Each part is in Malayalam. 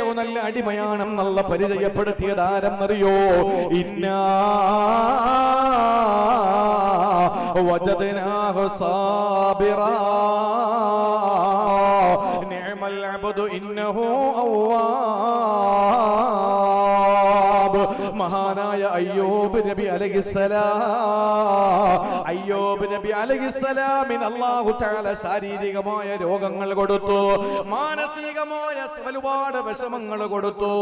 ഏറ്റവും നല്ല അടിമയാണെന്നുള്ള പരിചയപ്പെടുത്തിയത് ആരെന്നറിയോ? ഇന്നാ വജദ്നാഹു സാബിറാ നിഅമൽ അബ്ദു ഇന്നഹു അവ്വാബ്. മഹാനായ അയ്യൂബ് നബി അലൈഹിസ്സലാം, അയ്യൂബ് നബി അലൈഹിസ്സലാമിന് അല്ലാഹു തആല ശാരീരികമായ രോഗങ്ങൾ കൊടുത്തു, മാനസികമായ ഒരുപാട് വിഷമങ്ങൾ കൊടുത്തു.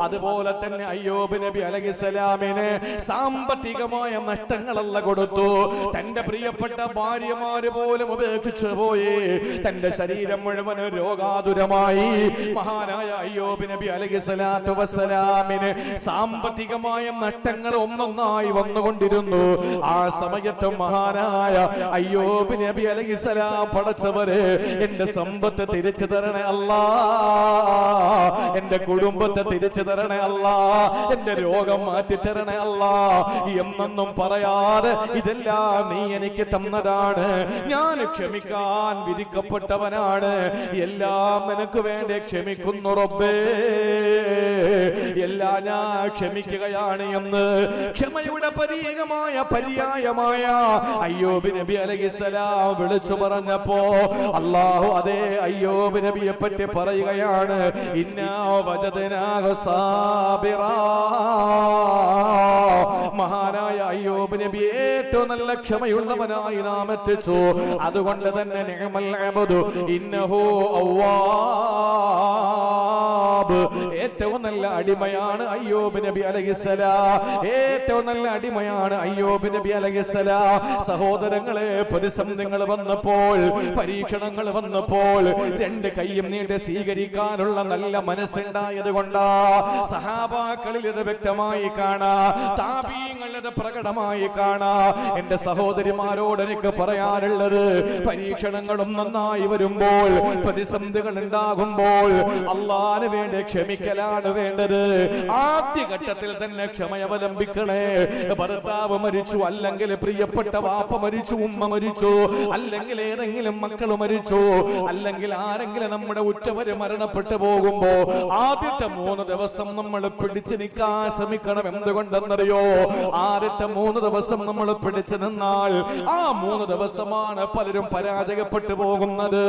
അതുപോലെ തന്നെ അയ്യൂബ് നബി അലൈഹിസ്സലാമിന് സാമ്പത്തികമായ നഷ്ടങ്ങളല്ല കൊടുത്തു. തന്റെ പ്രിയപ്പെട്ട ഭാര്യമാര് പോലും ഉപേക്ഷിച്ചു പോയി. തന്റെ ശരീരം മുഴുവൻ രോഗാതുരമായി. മഹാനായ അയ്യൂബ് നബി അലൈഹിസ്സലാത്തു വസ്സലാമിന് സാമ്പത്തികമായ നഷ്ടങ്ങൾ ഒന്നൊന്നായി വന്നുകൊണ്ടിരുന്നു. ആ സമയത്ത് മഹാനായ അയ്യൂബ് നബി അലൈഹിസ്സലാം, പടച്ചവരെ എന്റെ സമ്പത്ത് തിരിച്ചു തരണേ അല്ലാ, എന്റെ കുടുംബത്തെ തിരിച്ചു തരണേ അല്ലാ, എന്റെ രോഗം മാറ്റി തരണേ അല്ലാ എന്നൊന്നും പറയാതെ ഇതെല്ലാം നീ എനിക്ക് തന്നതാണ്, ഞാൻ ക്ഷമിക്കാൻ വിധിക്കപ്പെട്ടവനാണ്, എല്ലാം നിനക്ക് വേണ്ടി ക്ഷമിക്കുന്നു റബ്ബേ, എല്ലാം ഞാൻ ക്ഷമിക്കുകയാണ് എന്ന് ക്ഷമയുടെ പര്യായമായ അയ്യൂബ് നബി അലൈഹിസ്സലാം വിളിച്ചു പറഞ്ഞപ്പോ അല്ലാഹു അതേ അയ്യൂബ് നബിയെ പറ്റി പറയുകയാണ്, ഇന്നാ വജദ്നാഹു സാബിറാ. മഹാനായ അയ്യൂബ് നബി ഏറ്റവും നല്ല ക്ഷമയുള്ളവനായി നാം എത്തിച്ചു. അതുകൊണ്ട് തന്നെ നിഅമൽ അബ്ദു ഇന്നഹു അവ്വാബ്, ഏറ്റവും നല്ല അടിമയാണ് അയ്യൂബ് നബി അലൈഹിസ്സലാം, ഏറ്റവും നല്ല അടിമയാണ് അയ്യൂബ് നബി അലൈഹിസ്സലാം. സഹോദരങ്ങളെ, പ്രതിസന്ധികൾ വന്നപ്പോൾ, പരീക്ഷണങ്ങൾ വന്നപ്പോൾ രണ്ട് കൈയും നീട്ടി സ്വീകരിക്കാനുള്ള നല്ല മനസ്സുണ്ടായത് കൊണ്ടാ സഹാബാക്കളിൽ ഇത് വ്യക്തമായി കാണാം, താബീങ്ങളിൽ ഇത് പ്രകടമായി കാണാം. എന്റെ സഹോദരിമാരോട് എനിക്ക് പറയാനുള്ളത്, പരീക്ഷണങ്ങളും നന്നായി വരുമ്പോൾ, പ്രതിസന്ധികൾ ഉണ്ടാകുമ്പോൾ അള്ളാഹുവിന് വേണ്ടി ക്ഷമിക്കലാണ് വേണ്ടത്. ആദ്യഘട്ടത്തിൽ തന്നെ ക്ഷമ അവലംബിക്കണേ. ഭർത്താവ് മരിച്ചു, അല്ലെങ്കിൽ പ്രിയപ്പെട്ട വാപ്പ മരിച്ചു, ഉമ്മ മരിച്ചു, അല്ലെങ്കിൽ ഏതെങ്കിലും മക്കൾ മരിച്ചു, അല്ലെങ്കിൽ ആരെങ്കിലും നമ്മുടെ ഉറ്റവര് മരണപ്പെട്ടു പോകുമ്പോ ആദ്യത്തെ 3 ദിവസം നമ്മൾ പിടിച്ചു നിൽക്കാൻ ശ്രമിക്കണം. എന്തുകൊണ്ടെന്നറിയോ? ആദ്യത്തെ 3 ദിവസം നമ്മൾ പിടിച്ചു നിന്നാൽ ആ 3 ദിവസമാണ് പലരും പരാജയപ്പെട്ടു പോകുന്നത്.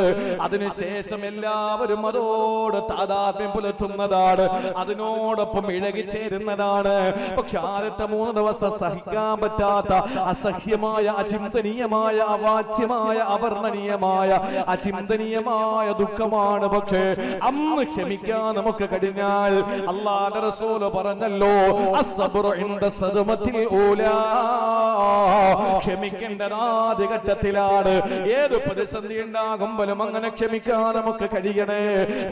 അതിനുശേഷം എല്ലാവരും അതോട് താദാത്മ്യം പുലർത്തുന്നതാണ്, അതിനോടൊപ്പം ഇഴകിച്ചേരുന്നതാണ്. പക്ഷെ ആദ്യത്തെ 3 ദിവസം സഹിക്കാൻ പറ്റാത്ത അസഹ്യമായ, അചിന്തനീയമായ, അവാച്യമായ, അവർണ്ണനീയമായ, അചിന്തനീയമായ ദുഃഖമാണ്. പക്ഷേ അന്ന് ക്ഷമിക്കാൻ നമുക്ക് കഴിഞ്ഞാൽ അല്ലാഹുവിന്റെ റസൂൽ പറഞ്ഞല്ലോ, അസ്സബ്റു ഇൻദ സദ്മത്തിൽ ഊലാ, ക്ഷമിക്കേണ്ടത് ആദ്യഘട്ടത്തിലാണ്. ഏത് പ്രതിസന്ധി ഉണ്ടാകുമ്പോഴും അങ്ങനെ ക്ഷമിക്കാൻ നമുക്ക് കഴിയണേ.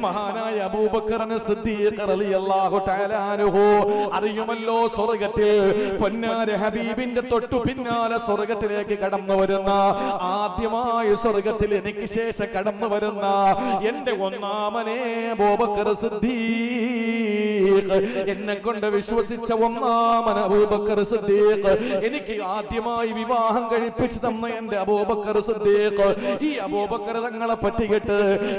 മഹാനായ അബൂബക്കർ സിദ്ദീഖ് റളിയല്ലാഹു തആല അൻഹു, അറിയുമല്ലോ, സ്വർഗ്ഗത്തിൽ പൊന്നാര ഹബീബിന്റെ തൊട്ടു പിന്നാലെ സ്വർഗ്ഗത്തിലേക്ക് കടന്നു വരുന്ന, ആദ്യമായി സ്വർഗ്ഗത്തിൽ എനിക്ക് ശേഷം കടന്നു വരുന്ന എന്റെ ഒന്നാമനെ അബൂബക്കർ സിദ്ദീഖ്, എന്നെ കൊണ്ട് വിശ്വസിച്ച ഒന്നാമൻ അബൂബക്കർ സിദ്ദീഖ്, എനിക്ക് ആദ്യമായി വിവാഹം കഴിപ്പിച്ചു തന്ന എന്റെ അബൂബക്കർ സിദ്ദീഖ്. ഈ അബൂബക്കർ തങ്ങളെ പറ്റിയിട്ട്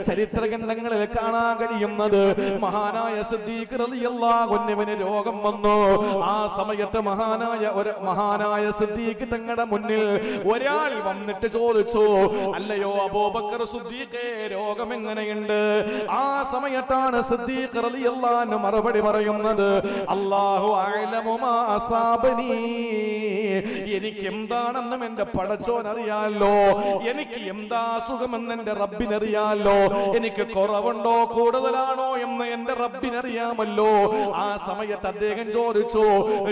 ചരിത്ര ഗ്രന്ഥങ്ങളിൽ കാണാൻ കഴിയുന്നത്, മഹാനായ സിദ്ദീഖ് റളിയല്ലാഹു അൻഹുവിന് രോഗം വന്നു. ആ സമയത്ത് മഹാനായ സിദ്ദീഖ് തങ്ങളുടെ മുന്നിൽ ഒരാൾ വന്നിട്ട് ചോദിച്ചു, അല്ലയോ അബൂബക്കർ സിദ്ദീഖേ, രോഗം എങ്ങനെയുണ്ട്? ആ സമയത്താണ് സിദ്ദീഖ് റളിയല്ലാഹു അൻഹു മറുപടി പറയുന്നത്, അല്ലാഹു അഅലമു മാ അസാബനി, എനിക്ക് എന്താണെന്നും എന്റെ പടച്ചോൻ അറിയാലോ, എനിക്ക് എന്താ അസുഖമെന്ന് എന്റെ റബ്ബിനറിയാലോ, എനിക്ക് കുറവുണ്ടോ കൂടുതലാണോ എന്ന് എന്റെ റബ്ബിനറിയാമല്ലോ. ആ സമയത്ത് അദ്ദേഹം ചോദിച്ചു,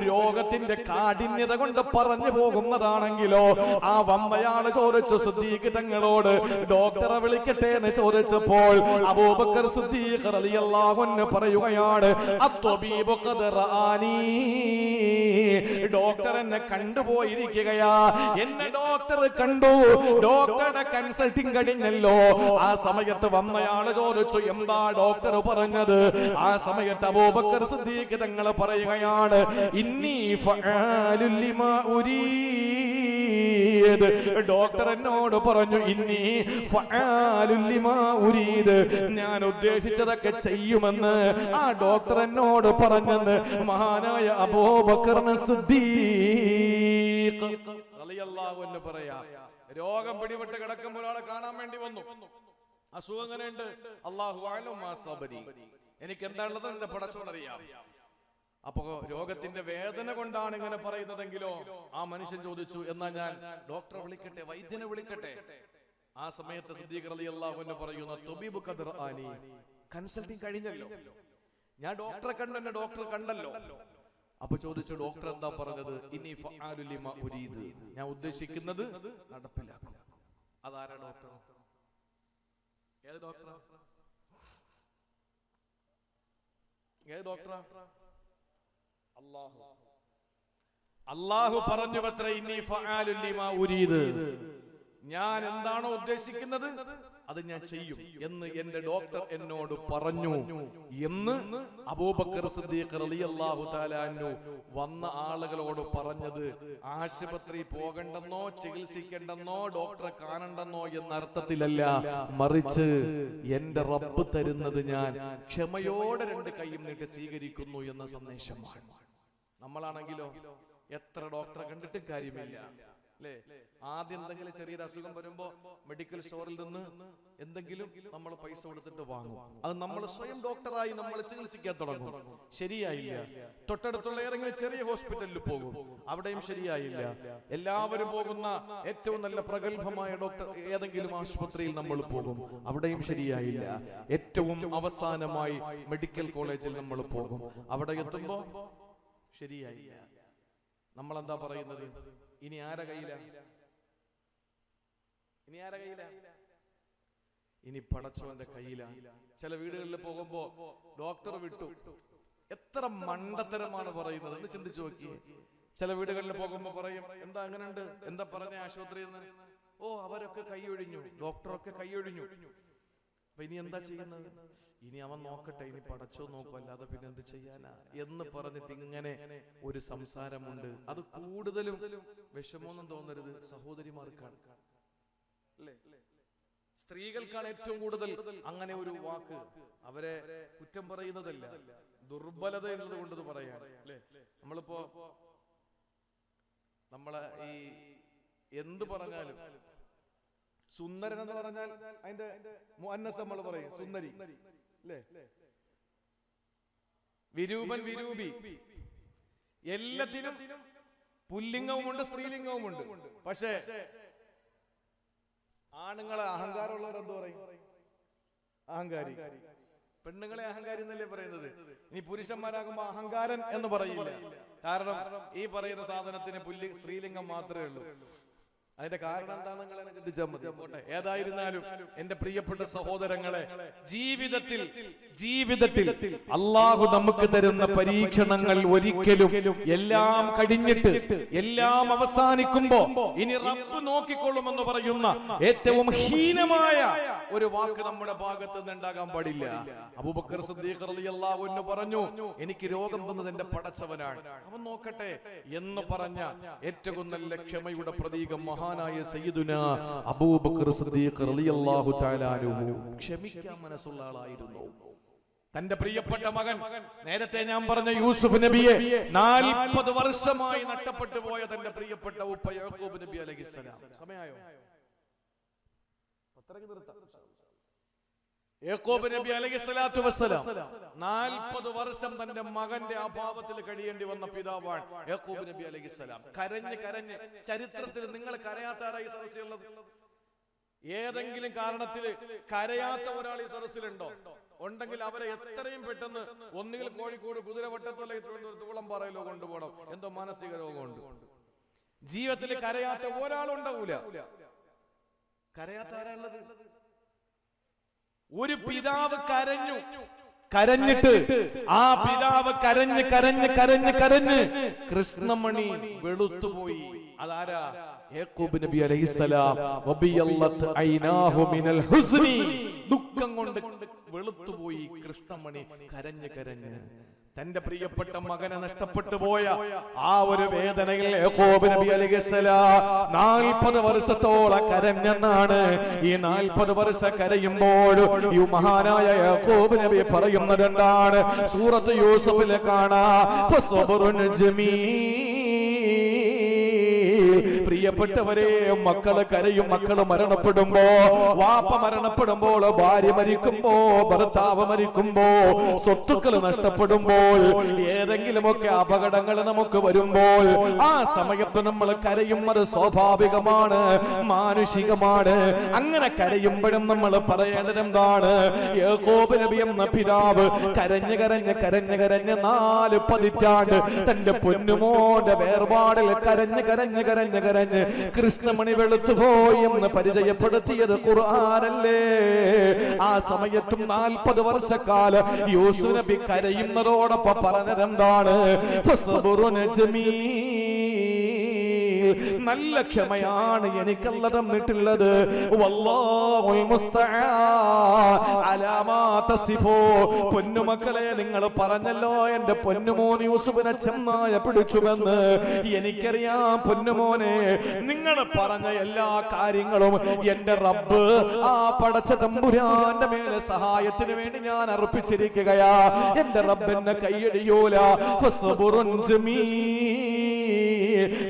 രോഗത്തിന്റെ കാഠിന്യത കൊണ്ട് പറഞ്ഞു പോകുന്നതാണെങ്കിലോ? ആ വമ്പയാള് ചോദിച്ചു സിദ്ദീഖ് തങ്ങളോട്, ഡോക്ടറെ വിളിക്കട്ടെ എന്ന് ചോദിച്ചപ്പോൾ അബൂബക്കർ സിദ്ദീഖ് റളിയല്ലാഹു അൻഹു പറയുകയാണ്, അത്വബീബു ഖദ് റആനി, ഡോക്ടർ എന്നെ കണ്ടുപോയിരിക്കുകയാ, എന്നെ ഡോക്ടർ കണ്ടു, ഡോക്ടറുടെ കൺസൾട്ടിങ് കഴിഞ്ഞല്ലോ. ആ സമയത്ത് വന്നയാള് ചോദിച്ചു, എന്താ ഡോക്ടർ പറഞ്ഞത്? ആ സമയത്ത് അബൂബക്കർ സിദ്ദീഖ് തങ്ങൾ പറയുകയാണ്, ഇന്നി ഫഅലുൽ ലിമാ ഉരീദ്, സദ്ദീഖ് ഡോക്ടർ എന്നോട് പറഞ്ഞു ഇന്നി ഫഅാലുൽ ലിമാ ഉരീദ് ഞാൻ ഉദ്ദേശിച്ചതൊക്കെ ചെയ്യുമെന്ന് ആ ഡോക്ടർ എന്നോട് പറഞ്ഞെന്ന് മഹാനായ അബൂബക്കർ സിദ്ദീഖ് റളിയല്ലാഹു അൻഹു പറയാ. രോഗം പിടിപെട്ട് കിടക്കുമ്പോൾ ഒരാളെ കാണാൻ വേണ്ടി വന്നു. അസുഖം എങ്ങനെയുണ്ട്? അല്ലാഹു അഅലം മാ സബരി, എനിക്ക് എന്താണുള്ളത് എന്റെ പടച്ചോനറിയാം. അപ്പോ രോഗത്തിന്റെ വേദന കൊണ്ടാണ് ഇങ്ങനെ പറയുന്നതെങ്കിലോ ആ മനുഷ്യൻ ചോദിച്ചു, എന്നാ ഞാൻ ഡോക്ടറെ വിളിക്കട്ടെ, വൈദ്യനെ വിളിക്കട്ടെ? ആ സമയത്ത് സിദ്ദീഖ് റളിയല്ലാഹു അൻഹു പറയുന്നു, തുബീബു ഖദർ ആനി, കൺസൾട്ടിംഗ് കഴിഞ്ഞല്ലോ, ഞാൻ ഡോക്ടറെ കണ്ടെന്നെ ഡോക്ടർ കണ്ടല്ലോ. അപ്പൊ ചോദിച്ചു, ഡോക്ടർ എന്താ പറഞ്ഞത്? ഇനി ഫഅാലുൽ ലിമാ ഉരീദ്, ഞാൻ ഉദ്ദേശിക്കുന്നത് നടപ്പിലാക്കും. അതാരാ ഡോക്ടർ? ഏത് ഡോക്ടറാ? ഏത് ഡോക്ടറാ? അല്ലാഹു പറഞ്ഞു അത്ര, ഇനി ഫഅാലുൽ ലിമാ ഉരീദ്, ഞാൻ എന്താണോ ഉദ്ദേശിക്കുന്നത് അത് ഞാൻ ചെയ്യും എന്ന് എന്റെ ഡോക്ടർ എന്നോട് പറഞ്ഞു എന്ന് അബൂബക്കർ സിദ്ദീഖ് റളിയല്ലാഹു തആല അൻഹു വന്ന ആളുകളോട് പറഞ്ഞത് ആശുപത്രി പോകണ്ടെന്നോ ചികിത്സിക്കണ്ടെന്നോ ഡോക്ടറെ കാണണ്ടെന്നോ എന്ന അർത്ഥത്തിലല്ല, മറിച്ച് എന്റെ റബ്ബ് തരുന്നത് ഞാൻ ക്ഷമയോടെ രണ്ട് കൈയും നീട്ടി സ്വീകരിക്കുന്നു എന്ന സന്ദേശമാണ്. നമ്മളാണെങ്കിലോ എത്ര ഡോക്ടറെ കണ്ടിട്ടും കാര്യമില്ല അല്ലേ? ആദ്യം എന്തെങ്കിലും ചെറിയൊരു അസുഖം വരുമ്പോ മെഡിക്കൽ സ്റ്റോറിൽ നിന്ന് എന്തെങ്കിലും നമ്മൾ പൈസ കൊടുത്തിട്ട് വാങ്ങും. അത് നമ്മൾ സ്വയം ഡോക്ടറായി നമ്മൾ ചികിത്സിക്കാൻ തുടങ്ങും. ശരിയായില്ല. തൊട്ടടുത്തുള്ള ഏതെങ്കിലും ചെറിയ ഹോസ്പിറ്റലിൽ പോകും, അവിടെയും ശരിയായില്ല. എല്ലാവരും പോകുന്ന ഏറ്റവും നല്ല പ്രഗത്ഭമായ ഡോക്ടർ ഏതെങ്കിലും ആശുപത്രിയിൽ നമ്മൾ പോകും, അവിടെയും ശരിയായില്ല. ഏറ്റവും അവസാനമായി മെഡിക്കൽ കോളേജിൽ നമ്മൾ പോകും, അവിടെ എത്തുമ്പോ ശരിയായില്ല. നമ്മൾ എന്താ പറയുന്നത്? ഇനി ആരെ കയ്യില? ഇനി ആരെ കയ്യില? ഇനി പടച്ചോന്റെ കയ്യില. ചില വീടുകളിൽ പോകുമ്പോ ഡോക്ടർ വിട്ടു, എത്ര മണ്ടത്തരമാണ് പറയുന്നത് എന്ന് ചിന്തിച്ചു നോക്കി. ചില വീടുകളിൽ പോകുമ്പോ പറയും, എന്താ അങ്ങനെയുണ്ട്, എന്താ പറഞ്ഞ ആശുപത്രിയിൽ നിന്ന്? ഓ അവരൊക്കെ കൈയൊഴിഞ്ഞു, ഡോക്ടറൊക്കെ കൈയൊഴിഞ്ഞു. അപ്പൊ ഇനി എന്താ ചെയ്യുന്നത്? ഇനി അവൻ നോക്കട്ടെ, ഇനി പടച്ചോ നോക്കും, അല്ലാതെ പിന്നെ എന്ത് ചെയ്യാനാ എന്ന് പറഞ്ഞിട്ട് ഇങ്ങനെ ഒരു സംസാരമുണ്ട്. അത് കൂടുതലും വിഷമമൊന്നും തോന്നരുത് സഹോദരിമാർക്കാണ്, അല്ലേ? സ്ത്രീകൾക്കാണ് ഏറ്റവും കൂടുതൽ അങ്ങനെ ഒരു വാക്ക്. അവരെ കുറ്റം പറയുന്നതല്ല, ദുർബലത എന്നത് കൊണ്ടത് പറയാണ്, അല്ലേ? നമ്മളിപ്പോ നമ്മളെ ഈ എന്ത് പറഞ്ഞാലും സുന്ദരൻ എന്ന് പറഞ്ഞാൽ അതിന്റെ മുഅന്നസ് നമ്മൾ പറയും സുന്ദരി, അല്ലേ? വിരൂപൻ, വിരൂപി, എല്ലാത്തിനും പുല്ലിംഗവുമുണ്ട് സ്ത്രീലിംഗവുമുണ്ട്. പക്ഷേ ആണുങ്ങളെ അഹങ്കാരമുള്ളവരെന്ത് പറയും? അഹങ്കാരി. പെണ്ണുങ്ങളെ അഹങ്കാരി എന്നല്ലേ പറയുന്നത്. ഇനി പുരുഷന്മാരാകുമ്പോ അഹങ്കാരൻ എന്ന് പറയില്ല. കാരണം ഈ പറയുന്ന സാധനത്തിന് സ്ത്രീലിംഗം മാത്രമേ ഉള്ളൂ. അതിന്റെ കാരണം എന്താണ് നിങ്ങൾ ചിന്തിച്ചാൽ മതി. ഏതായിരുന്നാലും എന്റെ പ്രിയപ്പെട്ട സഹോദരങ്ങളെ, ജീവിതത്തിൽ അള്ളാഹു നമുക്ക് തരുന്ന പരീക്ഷണങ്ങൾ ഒരിക്കലും എല്ലാം കഴിഞ്ഞിട്ട് എല്ലാം അവസാനിക്കുമ്പോ ഇനി റബ്ബ് നോക്കിക്കൊള്ളുമെന്ന് പറയുന്ന ഏറ്റവും ഹീനമായ ഒരു വാക്ക് നമ്മുടെ ഭാഗത്ത് നിന്ന് ഉണ്ടാകാൻ പാടില്ല. അബൂബക്കർ സിദ്ദീഖ് റളിയല്ലാഹു അൻഹു പറഞ്ഞു, എനിക്ക് രോഗം വന്നത് എന്റെ പടച്ചവനാണ്, അവൻ നോക്കട്ടെ എന്ന് പറഞ്ഞ ഏറ്റവും നല്ല ക്ഷമയുടെ പ്രതീകം മഹാനായ സയ്യിദുനാ അബൂബക്കർ സിദ്ദീഖ് റളിയല്ലാഹു തആല അൻഹു ക്ഷമിക്കാൻ മനസ്സുള്ള ആളായിരുന്നു. തന്റെ പ്രിയപ്പെട്ട മകൻ, നേരത്തെ ഞാൻ പറഞ്ഞ യൂസുഫ് നബിയെ 40 വർഷമായി നഷ്ടപ്പെട്ടു പോയ തന്റെ പ്രിയപ്പെട്ട ഉപ്പ യാക്കൂബ് നബി അലൈഹിസ്സലാം, സമയായോ? യാക്കൂബ് നബി അലൈഹിസ്സലാത്തു വസ്സലാം 40 വർഷം തന്റെ മകന്റെ അഭാവത്തിൽ കഴിയേണ്ടി വന്ന പിതാവാണ് യാക്കൂബ് നബി അലൈഹിസ്സലാം. കരഞ്ഞ് ചരിത്രത്തിൽ നിങ്ങൾ കരയാത്താരായി സദസ്സിലുള്ളത്? ഏതെങ്കിലും കാരണത്തിൽ കരയാത്ത ഒരാൾ ഈ സദസ്സിലുണ്ടോ? ഉണ്ടെങ്കിൽ അവരെ എത്രയും പെട്ടെന്ന് ഒന്നുകിൽ കോഴിക്കോട് കുതിരവട്ടത്തോ തൂളംപാറയിലോ കൊണ്ടുപോകണം. എന്തോ മാനസിക രോഗമുണ്ട്. ജീവിതത്തിൽ കരയാത്ത ഒരാളുണ്ടാവൂല. കരയാത്ത ആരാളുള്ളത്? ഒരു പിതാവ് കരഞ്ഞിട്ട് ആ പിതാവ് കരഞ്ഞ് കൃഷ്ണമണി വെളുത്തുപോയി. അതാരാ? യാക്കൂബ് നബി അലൈഹിസ്സലാം. വബിയല്ലത് ഐനാഹു മിനൽ ഹുസ്നി, ദുഃഖം കൊണ്ട് വെളുത്തുപോയി കൃഷ്ണമണി കരഞ്ഞ്. തന്റെ പ്രിയപ്പെട്ട മകനെ നഷ്ടപ്പെട്ടു പോയ ആ ഒരു വേദനയിൽ യാക്കൂബ് നബി അലൈഹിസ്സലാം 40 വർഷത്തോളം കരഞ്ഞെന്നാണ്. ഈ 40 വർഷം കരയുമ്പോൾ ഈ മഹാനായ യാക്കൂബ് നബി പറയുന്നത് എന്താണ്? സൂറത്ത് യൂസുഫിലെ കാണാം, ഫസ്ബറുൻ ജമീൽ. പ്രിയപ്പെട്ടവരെ, മക്കള് കരയും. മക്കള് മരണപ്പെടുമ്പോ, വാപ്പ മരണപ്പെടുമ്പോൾ, ഭാര്യ മരിക്കുമ്പോ, ഭർത്താവ് മരിക്കുമ്പോ, സ്വത്തുക്കൾ നഷ്ടപ്പെടുമ്പോൾ, ഏതെങ്കിലുമൊക്കെ അപകടങ്ങൾ നമുക്ക് വരുമ്പോൾ ആ സമയത്ത് നമ്മൾ കരയും. അത് സ്വാഭാവികമാണ്, മാനുഷികമാണ്. അങ്ങനെ കരയുമ്പോഴും നമ്മൾ പറയേണ്ടത് എന്താണ്? യാക്കൂബ് നബി എന്ന പിതാവ് കരഞ്ഞ് കരഞ്ഞ് കരഞ്ഞ് കരഞ്ഞ് 4 പതിറ്റാണ്ട് തന്റെ പൊന്നുമോന്റെ വേർപാടിൽ കരഞ്ഞ് കരഞ്ഞ് കരഞ്ഞ് കരഞ്ഞ് കൃഷ്ണമണി വെളുത്തുപോയി എന്ന് പരിചയപ്പെടുത്തിയത് ഖുർആനല്ലേ? ആ സമയത്തും 40 വർഷക്കാലം യൂസുഫ് നബി കരയുന്നതോടൊപ്പം പറഞ്ഞതെന്താണ്? ഫസ്ബറുൻ ജമീൽ. നല്ല ക്ഷമയാണ് എനിക്കല്ല തന്നിട്ടുള്ളത്. വല്ലാഹുൽ മുസ്തആൻ അലാ മാ തസിഫൂ. പൊന്നുമക്കളെ, നിങ്ങൾ പറഞ്ഞല്ലോ എന്റെ പൊന്നുമോൻ യൂസുഫിനെ ചെന്നായ പിടിച്ചുവെന്ന്. എനിക്കറിയാം പൊന്നുമോനെ, നിങ്ങൾ പറഞ്ഞ എല്ലാ കാര്യങ്ങളും എന്റെ റബ്ബ് ആ പടച്ച തമ്പുരാന്റെ മേലെ സഹായത്തിന് വേണ്ടി ഞാൻ അർപ്പിച്ചിരിക്കുകയാ. എന്റെ റബ്ബെന്നെ കൈയടിയൂല. ഫസ്ബറുൻ ജമീൽ.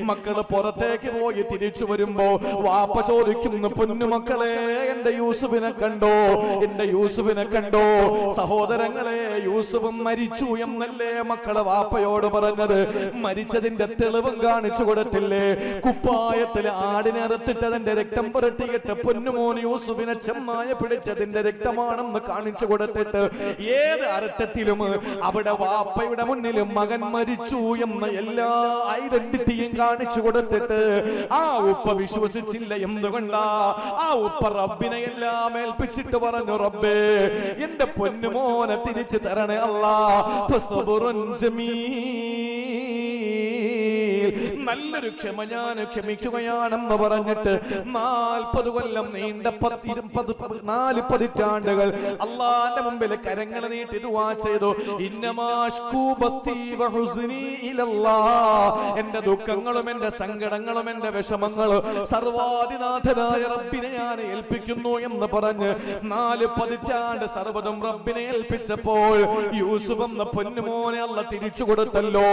മക്കള് പുറത്തേക്ക് പോയി തിരിച്ചു വരുമ്പോ വാപ്പ ചോദിക്കുന്നു, പൊന്നുമക്കളെ എന്റെ യൂസുഫിനെ കണ്ടോ? എന്റെ യൂസുഫിനെ കണ്ടോ? സഹോദരങ്ങളെ, യൂസുഫ് മരിച്ചു എന്നല്ലേ മക്കള് വാപ്പയോട് പറഞ്ഞത്? മരിച്ചതിന്റെ തെളിവും കാണിച്ചു കൊടുത്തില്ലേ? കുപ്പായത്തിൽ ആടിനെ അറുത്തിട്ടതിന്റെ രക്തം പുരട്ടിയിട്ട് പൊന്നുമോൻ യൂസുഫിനെ ചെന്നായ പിടിച്ചതിന്റെ രക്തമാണെന്ന് കാണിച്ചു കൊടുത്തിട്ട് ഏത് അർത്ഥത്തിലും അവിടെ വാപ്പയുടെ മുന്നിലും മകൻ മരിച്ചു എന്ന എല്ലാ ഐഡന്റിറ്റിയും കാണിച്ചു കൊടുത്തിട്ട് ആ ഉപ്പ വിശ്വസിച്ചില്ല. എന്തുകൊണ്ടാ? ആ ഉപ്പ റബ്ബിനെ എല്ലാം ഏൽപ്പിച്ചിട്ട് പറഞ്ഞു, റബ്ബേ എന്റെ പൊന്നുമോനെ തിരിച്ചു തരണേ അല്ലാ. ഫസ്ബറുൻ ജമീൽ. നല്ലൊരു ക്ഷമ ഞാൻ ക്ഷമിക്കുകയാണെന്ന് പറഞ്ഞിട്ട് 40 കൊല്ലം നീണ്ട 4 പതിറ്റാണ്ടുകൾ അള്ളാന്റെ മുമ്പിൽ കരങ്ങൾ നീട്ടി ദുആ ചെയ്തു. എന്റെ ദുഃഖങ്ങളും എന്റെ സങ്കടങ്ങളും എന്റെ വിഷമങ്ങളും സർവാധിനാഥനായ റബ്ബിനെ ഞാൻ ഏൽപ്പിക്കുന്നു എന്ന് പറഞ്ഞ് 4 പതിറ്റാണ്ട് സർവ്വതും റബ്ബിനെ ഏൽപ്പിച്ചപ്പോൾ യൂസുഫ് എന്ന പൊന്നുമോനെ അല്ലാഹ് തിരിച്ചു കൊടുത്തല്ലോ.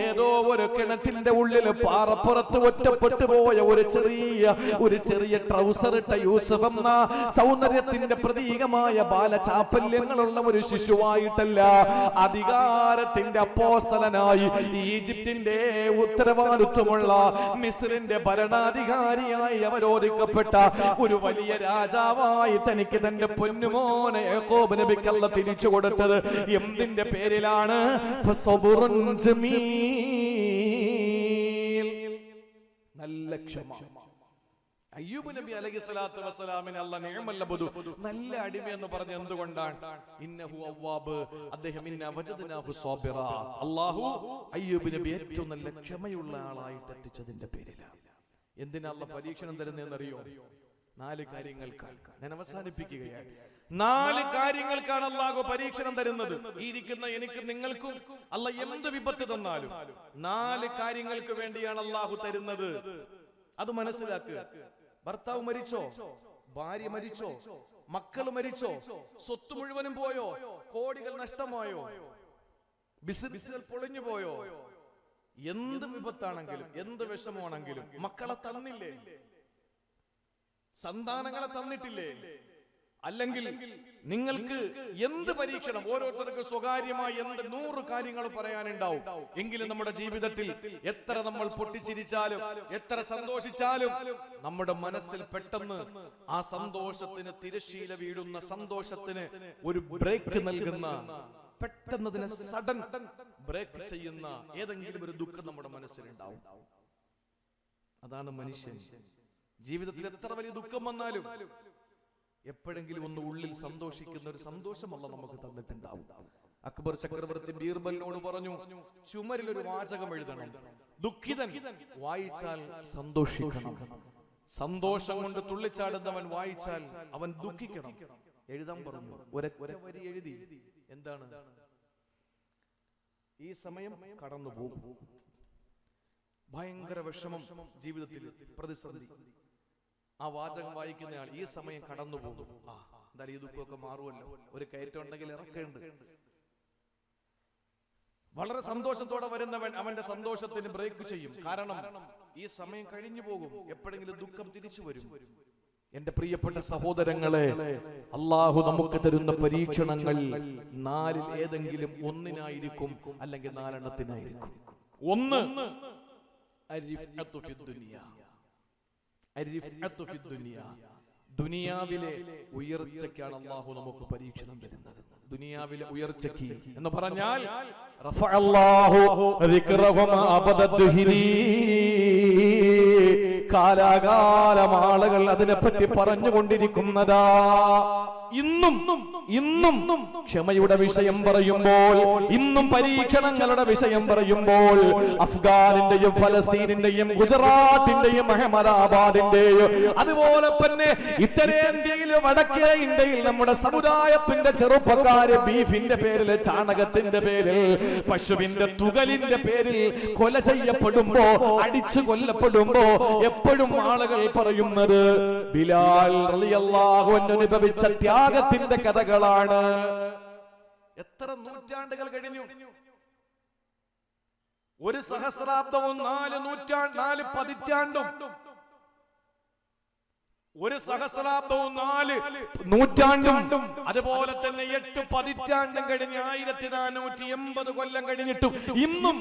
ഏതോ ഒരു കിണറ്റിന്റെ ഉള്ളിൽ പാറപ്പുറത്ത് ഒറ്റപ്പെട്ടു പോയ ഒരു ചെറിയ ട്രൗസർ ഇട്ട യൂസുഫ് എന്ന സൗന്ദര്യത്തിന്റെ പ്രതീകമായ ബാലചാപ്പല്യങ്ങളുള്ള ഒരു ശിശുവായിട്ടല്ല, അധികാരത്തിന്റെ അപ്പോസ്തലനായി ഈജിപ്തിന്റെ ഉത്തരവാദിത്വമുള്ള മിസ്രിന്റെ ഭരണാധികാരിയായി അവരോധിക്കപ്പെട്ട ഒരു വലിയ രാജാവായി തനിക്ക് തന്റെ പൊന്നുമോനെ യാക്കൂബ് നബിക്ക് അല്ലാഹ് തിരിച്ചു കൊടുത്തത് എന്തിന്റെ പേരിലാണ്? ഫസ്ബറുൻ ജമീൽ. നല്ല ക്ഷമ. അയ്യൂബ് നബി അലൈഹിസ്സലാത്തു വസ്സലാമിനെ അല്ലാഹ് നിഅമൽ അബ്ദു, നല്ല അടിമ എന്ന് പറഞ്ഞ എന്തുകൊണ്ടാണ്? ഇന്നഹു അവ്വാബ്, അദ്ദേഹം ഇന്ന വജദ്നാഹു സ്വാബിറ. അല്ലാഹു അയ്യൂബ് നബി ഏറ്റവും നല്ല ക്ഷമയുള്ള ആളായിട്ട് എത്തിച്ചതിന്റെ പേരിലാണ്. എന്തിനാ അല്ലാഹ് പരീക്ഷണം തരുന്നതെന്നറിയോ? 4 കാര്യങ്ങൾക്കാണ്. ഞാൻ അവസാനിപ്പിക്കുകയാണ്. 4 കാര്യങ്ങൾക്കാണ് അല്ലാഹു പരീക്ഷണം തരുന്നത്. ഈ ഇരിക്കുന്ന എനിക്ക് നിങ്ങൾക്കും അല്ലാഹ് എന്ത് വിപത്ത് തന്നാലും 4 കാര്യങ്ങൾക്ക് വേണ്ടിയാണ് അല്ലാഹു തരുന്നത്. അത് മനസ്സിലാക്കുക. ഭർത്താവ് മരിച്ചോ? ഭാര്യ മരിച്ചോ? മക്കൾ മരിച്ചോ? സ്വത്ത് മുഴുവനും പോയോ? കോടികൾ നഷ്ടമായോ? ബിസിനസ്സുകൾ പൊളിഞ്ഞു പോയോ? എന്ത് വിപത്താണെങ്കിലും എന്ത് വിഷമമാണെങ്കിലും മക്കളെ തന്നില്ലേ? സന്താനങ്ങളെ തന്നിട്ടില്ലേ? അല്ലെങ്കിൽ നിങ്ങൾക്ക് എന്ത് പരീക്ഷണം, ഓരോരുത്തർക്ക് സ്വകാര്യമായി എന്ത് 100 കാര്യങ്ങൾ പറയാനുണ്ടാവും. എങ്കിലും നമ്മുടെ ജീവിതത്തിൽ എത്ര നമ്മൾ പൊട്ടിച്ചിരിച്ചാലും എത്ര സന്തോഷിച്ചാലും നമ്മുടെ മനസ്സിൽ പെട്ടെന്ന് ആ സന്തോഷത്തിന് തിരശ്ശീല വീഴുന്ന, സന്തോഷത്തിന് ഒരു ബ്രേക്ക് നൽകുന്ന, പെട്ടെന്നതിനെ സഡൻ ബ്രേക്ക് ചെയ്യുന്ന ഏതെങ്കിലും ഒരു ദുഃഖം നമ്മുടെ മനസ്സിലുണ്ടാവും. അതാണ് മനുഷ്യൻ. ജീവിതത്തിൽ എത്ര വലിയ ദുഃഖം വന്നാലും എപ്പോഴെങ്കിലും ഒന്ന് ഉള്ളിൽ സന്തോഷിക്കുന്ന ഒരു സന്തോഷമല്ല നമുക്ക് തന്നിട്ടുണ്ടാവും. അക്ബർ ചക്രവർത്തി ബീർബലിനോട് പറഞ്ഞു, ചുമരിൽ ഒരു വാചകം എഴുതണം, ദുഃഖിതൻ വായിച്ചാൽ സന്തോഷിക്കണം, സന്തോഷം കൊണ്ട് തുള്ളിച്ചാടുന്നവൻ വായിച്ചാൽ അവൻ ദുഃഖിക്കണം. എഴുതാൻ പറഞ്ഞു. ഒരൊറ്റ വരി എഴുതി. എന്താണ്? ഈ സമയം കടന്നു പോകും. ഭയങ്കര വിഷമം ജീവിതത്തിൽ, പ്രതിസന്ധി. ആ വാചകം വായിക്കുന്നയാൾ ഈ സമയം കടന്നു പോകും. എന്തായാലും ഈ ദുഃഖമൊക്കെ മാറുമല്ലോ, ഒരു കയറ്റം ഉണ്ടെങ്കിൽ ഇറക്കേണ്ട. വളരെ സന്തോഷത്തോടെ വരുന്നവൻ അവന്റെ സന്തോഷത്തിന് ബ്രേക്ക് ചെയ്യും. കാരണം ഈ സമയം കഴിഞ്ഞു പോകും, എപ്പോഴെങ്കിലും ദുഃഖം തിരിച്ചു വരും. എന്റെ പ്രിയപ്പെട്ട സഹോദരങ്ങളെ, അള്ളാഹു നമുക്ക് തരുന്ന പരീക്ഷണങ്ങൾ നാലിൽ ഏതെങ്കിലും ഒന്നിനായിരിക്കും, അല്ലെങ്കിൽ നാലെണ്ണത്തിനായിരിക്കും. ഒന്ന്, ദുനിയാവിലെ ഉയർച്ചയ്ക്കാണ് അള്ളാഹു നമുക്ക് പരീക്ഷണം തരുന്നത്. ദുനിയാവിലെ ഉയർച്ചയ്ക്ക് എന്ന് പറഞ്ഞാൽ കാലാകാലം ആളുകൾ അതിനെപ്പറ്റി പറഞ്ഞുകൊണ്ടിരിക്കുന്നതാ. ഇന്നും ക്ഷമയുടെ വിഷയം പറയുമ്പോൾ, ഇന്നും പരീക്ഷണങ്ങളുടെ വിഷയം പറയുമ്പോൾ, അഫ്ഗാനിന്റെയും ഫലസ്തീനിന്റെയും ഗുജറാത്തിന്റെയും അഹമ്മദാബാദിന്റെയും അതുപോലെ തന്നെ ഉത്തരേന്ത്യയിലെ വടക്കേ ഇന്ത്യയിൽ നമ്മുടെ സമുദായത്തിന്റെ ചെറുപ്പക്കാര് ബീഫിന്റെ പേരിൽ, ചാണകത്തിന്റെ പേരിൽ, പശുവിന്റെ തുകലിന്റെ പേരിൽ കൊല ചെയ്യപ്പെടുമ്പോ, അടിച്ചു കൊല്ലപ്പെടുമ്പോ എപ്പോഴും ആളുകൾ പറയുന്നത് ബിലാൽ റളിയല്ലാഹു അൻഹു അനുഭവിച്ച ത്യാഗത്തിന്റെ കഥകളാണ്. എത്ര നൂറ്റാണ്ടുകൾ കഴിഞ്ഞു? ഒരു സഹസ്രാബ്ദവും 4 പതിറ്റാണ്ടും, ഒരു സഹസ്രാബ്ദവും 4 നൂറ്റാണ്ടും, അതുപോലെ തന്നെ 8 പതിറ്റാണ്ടും കഴിഞ്ഞ് 1480 കൊല്ലം കഴിഞ്ഞിട്ടും ഇന്നും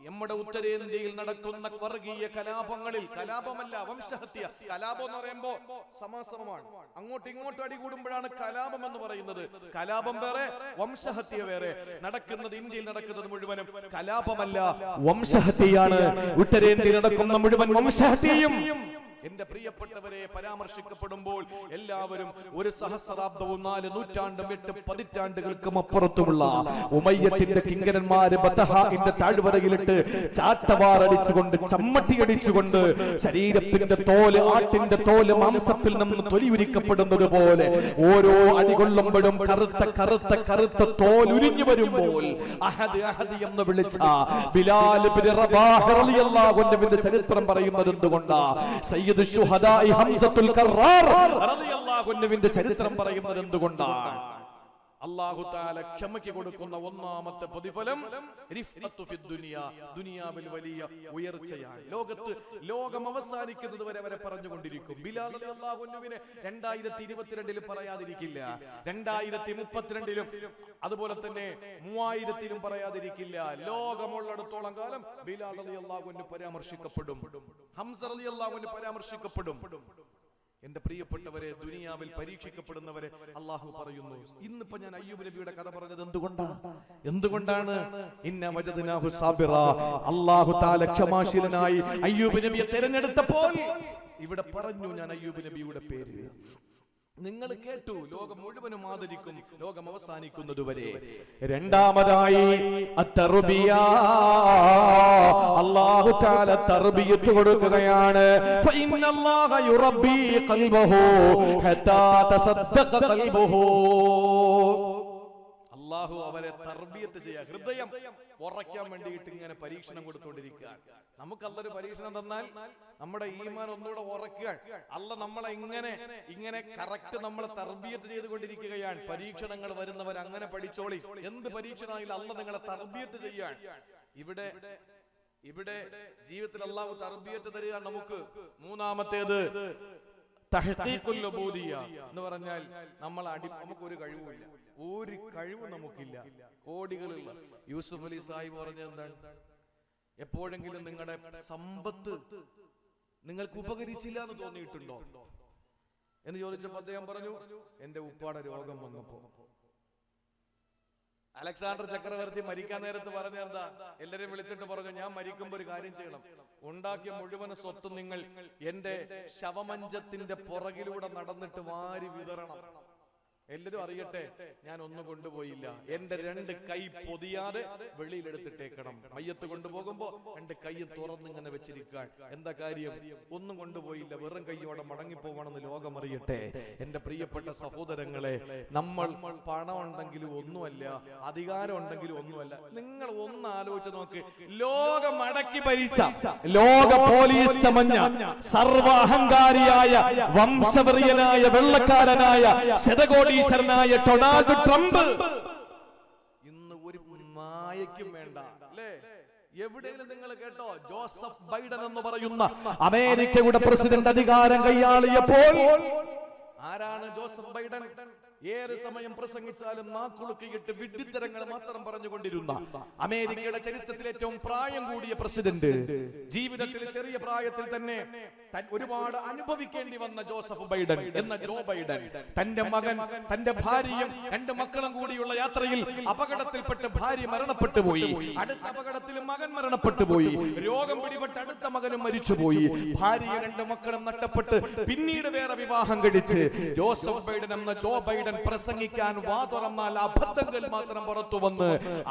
നമ്മുടെ ഉത്തരേന്ത്യയിൽ നടക്കുന്ന വർഗീയ കലാപങ്ങളിൽ, കലാപമല്ല വംശഹത്യ, കലാപം എന്ന് പറയുമ്പോ സമാസമമാണ്, അങ്ങോട്ടും ഇങ്ങോട്ടും അടികൂടുമ്പോഴാണ് കലാപം എന്ന് പറയുന്നത്. കലാപം വേറെ, വംശഹത്യ വേറെ. നടക്കുന്നത്, ഇന്ത്യയിൽ നടക്കുന്നത് മുഴുവനും കലാപമല്ല, വംശഹത്യയാണ്. ഉത്തരേന്ത്യയിൽ നടക്കുന്ന മുഴുവൻ വംശഹത്യയും എന്റെ പ്രിയപ്പെട്ടവരെ പരാമർശിക്കപ്പെടുമ്പോൾ എല്ലാവരും ഒരു സഹസ്രാബ്ദവും 4 നൂറ്റാണ്ടും 8 പതിറ്റാണ്ടുകൾക്കും അപ്പുറത്തുമുള്ള ഉമയ്യത്തിന്റെ കിങ്കരന്മാര് ബതഹാഇന്റെ താഴ്വരയിലിട്ട് ചാട്ടവാറടിച്ചുകൊണ്ട്, ചമ്മട്ടിയടിച്ചുകൊണ്ട്, ശരീരത്തിന്റെ തോല്, ആട്ടിന്റെ തോല് മാംസത്തിൽ നിന്ന് തൊലിയുരിക്കപ്പെടുന്നത് പോലെ ഓരോ അടികൊള്ളുമ്പോഴും കറുത്ത കറുത്ത കറുത്ത തോലുരിഞ്ഞു വരുമ്പോൾ അഹദ് അഹദ് എന്ന് വിളിച്ച ബിലാൽ ഇബ്നു റബാഹ് റളിയല്ലാഹു അൻഹുവിന്റെ ചരിത്രം പറയുന്നത് എന്തുകൊണ്ടാ? ചരിത്രം പറയുന്നത് എന്തുകൊണ്ടാണ്? അല്ലാഹു തആല ക്ഷമയ്ക്ക് കൊടുക്കുന്ന ഒന്നാമത്തെ പ്രതിഫലം ദുനിയാവിൽ വലിയ ഉയർച്ചയാണ്. ലോകം അവസാനിക്കുന്നത് വരെ അവരെ പറഞ്ഞുകൊണ്ടിരിക്കും. ബിലാൽ റളിയല്ലാഹു അൻഹുവിനെ 2022 പറയാതിരിക്കില്ല, 2032 അതുപോലെ തന്നെ 3000 പറയാതിരിക്കില്ല. ലോകമുള്ളിടത്തോളം കാലം ബിലാൽ റളിയല്ലാഹു അൻഹു പരാമർശിക്കപ്പെടും, ഹംസ റളിയല്ലാഹു അൻഹു പരാമർശിക്കപ്പെടും. എന്റെ പ്രിയപ്പെട്ടവരെ, ദുനിയാവിൽ പരീക്ഷിക്കപ്പെടുന്നവരെ അള്ളാഹു പറയുന്നു. ഇന്നിപ്പോ ഞാൻ അയ്യൂബ് നബിയുടെ കഥ പറഞ്ഞത് എന്തുകൊണ്ടാണ്? ഇന്ന വജദ്നാഹു സാബിറാ, അല്ലാഹു തആല ക്ഷമാശീലനായി അയ്യൂബ് നബിയെ തിരഞ്ഞെടുത്തപ്പോൾ ഇവിടെ പറഞ്ഞു ഞാൻ അയ്യൂബ് നബിയുടെ പേര്. നിങ്ങൾ കേട്ടു, ലോകം മുഴുവനും ആദരിക്കും, ലോകം അവസാനിക്കുന്നതുവരെ. രണ്ടാമതായി അത്തർബിയ, അല്ലാഹു തആല തർബിയത്ത് കൊടുക്കുകയാണ്. ഫഇന്നല്ലാഹ യുറബ്ബി ഖൽബഹു ഹത്താ തസദ്ദഖ ഖൽബഹു. അല്ലാഹു അവരെ തർബിയത്ത് ചെയ്യുക, ഹൃദയം ഉറയ്ക്കാൻ വേണ്ടിയിട്ട് ഇങ്ങനെ പരീക്ഷണം കൊടുത്തുകൊണ്ടിരിക്കുക. നമുക്ക് അള്ളൊരു പരീക്ഷണം തന്നാൽ നമ്മുടെ ഈമാൻ ഒന്നുകൂടെ ഉറക്കുക. അല്ല നമ്മളെ ഇങ്ങനെ കറക്റ്റ് നമ്മളെ തർബിയത്ത് ചെയ്തുകൊണ്ടിരിക്കുകയാണ്. പരീക്ഷണങ്ങൾ വരുന്നവർ അങ്ങനെ പഠിച്ചോളി. എന്ത് പരീക്ഷണമായാലും അല്ല നിങ്ങളെ തർബിയത്ത് ചെയ്യാൻ. ഇവിടെ ജീവിതത്തിൽ അള്ളാഹു തർബിയത്ത് തരിക നമുക്ക്. മൂന്നാമത്തേത് തഹ്ഖീഖുൽ ഉബൂദിയ്യ എന്ന് പറഞ്ഞാൽ നമുക്കൊരു കഴിവുമില്ല, ഒരു കഴിവ് നമുക്കില്ല, കോടികളുള്ള. യൂസുഫ് അലി സാഹിബ് പറഞ്ഞത് എന്താണ്? എപ്പോഴെങ്കിലും നിങ്ങളുടെ സമ്പത്ത് നിങ്ങൾക്ക് ഉപകരിച്ചില്ല എന്ന് തോന്നിയിട്ടുണ്ടോ എന്ന് ചോദിച്ചപ്പോൾ അദ്ദേഹം പറഞ്ഞു, എന്റെ ഉപ്പാടെ രോഗം വന്നപ്പോ. അലക്സാണ്ടർ ചക്രവർത്തി മരിക്കാൻ നേരത്ത് പറഞ്ഞ എന്താ? എല്ലാരെയും വിളിച്ചിട്ട് പറഞ്ഞു, ഞാൻ മരിക്കുമ്പോ ഒരു കാര്യം ചെയ്യണം, ഉണ്ടാക്കിയ മുഴുവൻ സ്വത്ത് നിങ്ങൾ എന്റെ ശവമഞ്ചത്തിന്റെ പുറകിലൂടെ നടന്നിട്ട് വാരി വിതറണം. എല്ലാരും അറിയട്ടെ, ഞാൻ ഒന്നും കൊണ്ടുപോയില്ല. എന്റെ 2 കൈ പൊതിയാതെ വെളിയിലെടുത്തിട്ടേക്കണം. മയ്യത്ത് കൊണ്ടുപോകുമ്പോ 2 കൈ തുറന്നിങ്ങനെ വെച്ചിരിക്കാൻ. എന്താ കാര്യം? ഒന്നും കൊണ്ടുപോയില്ല, വെറും കൈയോടെ മടങ്ങിപ്പോവണമെന്ന് ലോകം അറിയട്ടെ. എന്റെ പ്രിയപ്പെട്ട സഹോദരങ്ങളെ, നമ്മൾ പണം ഉണ്ടെങ്കിലും ഒന്നുമല്ല, അധികാരം ഉണ്ടെങ്കിലും ഒന്നുമല്ല. നിങ്ങൾ ഒന്ന് ആലോചിച്ച് നോക്ക്. ലോകം അടക്കി ഭരിച്ച, ലോക പോലീസ് ചമഞ്ഞ, സർവ അഹങ്കാരിയായ, വംശവെറിയനായ, വെള്ളക്കാരനായ, ശതകോടീശ്വരനായ ഡൊണാൾഡ് ട്രംപ് ഇന്ന് ഒരു നായക്കും വേണ്ട, അല്ലേ? എവിടെയെങ്കിലും നിങ്ങൾ കേട്ടോ ജോസഫ് ബൈഡൻ എന്ന് പറയുന്ന അമേരിക്കയുടെ പ്രസിഡന്റ് അധികാരം കൈയാളിയപ്പോൾ ആരാണ് ജോസഫ് ബൈഡൻ? ഏറെ സമയം പ്രസംഗിച്ചാലും നാക്കുളുക്കിയിട്ട് വിഡ്ഢിത്തരങ്ങൾ മാത്രം പറഞ്ഞുകൊണ്ടിരുന്ന, അമേരിക്കയുടെ ചരിത്രത്തിൽ ഏറ്റവും പ്രായം കൂടിയ പ്രസിഡന്റ്, ജീവിതത്തിൽ ചെറിയ പ്രായത്തിൽ തന്നെ ഒരുപാട് അനുഭവിക്കേണ്ടി വന്ന ജോസഫ് ബൈഡൻ എന്ന ജോ ബൈഡൻ തന്റെ മകൻ, തന്റെ ഭാര്യയും 2 മക്കളും കൂടിയുള്ള യാത്രയിൽ അപകടത്തിൽപ്പെട്ട് ഭാര്യ മരണപ്പെട്ടു പോയി. അടുത്ത അപകടത്തിൽ മകൻ മരണപ്പെട്ടു പോയി. രോഗം പിടിപെട്ട് അടുത്ത മകനും മരിച്ചുപോയി. ഭാര്യ 2 മക്കളും നഷ്ടപ്പെട്ട് പിന്നീട് വേറെ വിവാഹം കഴിച്ച് ജോസഫ് ബൈഡൻ എന്ന ജോ ബൈഡൻ പ്രസംഗിക്കാൻ വാ തുറന്നാൽ അബദ്ധങ്ങൾ മാത്രം പുറത്തു വന്ന്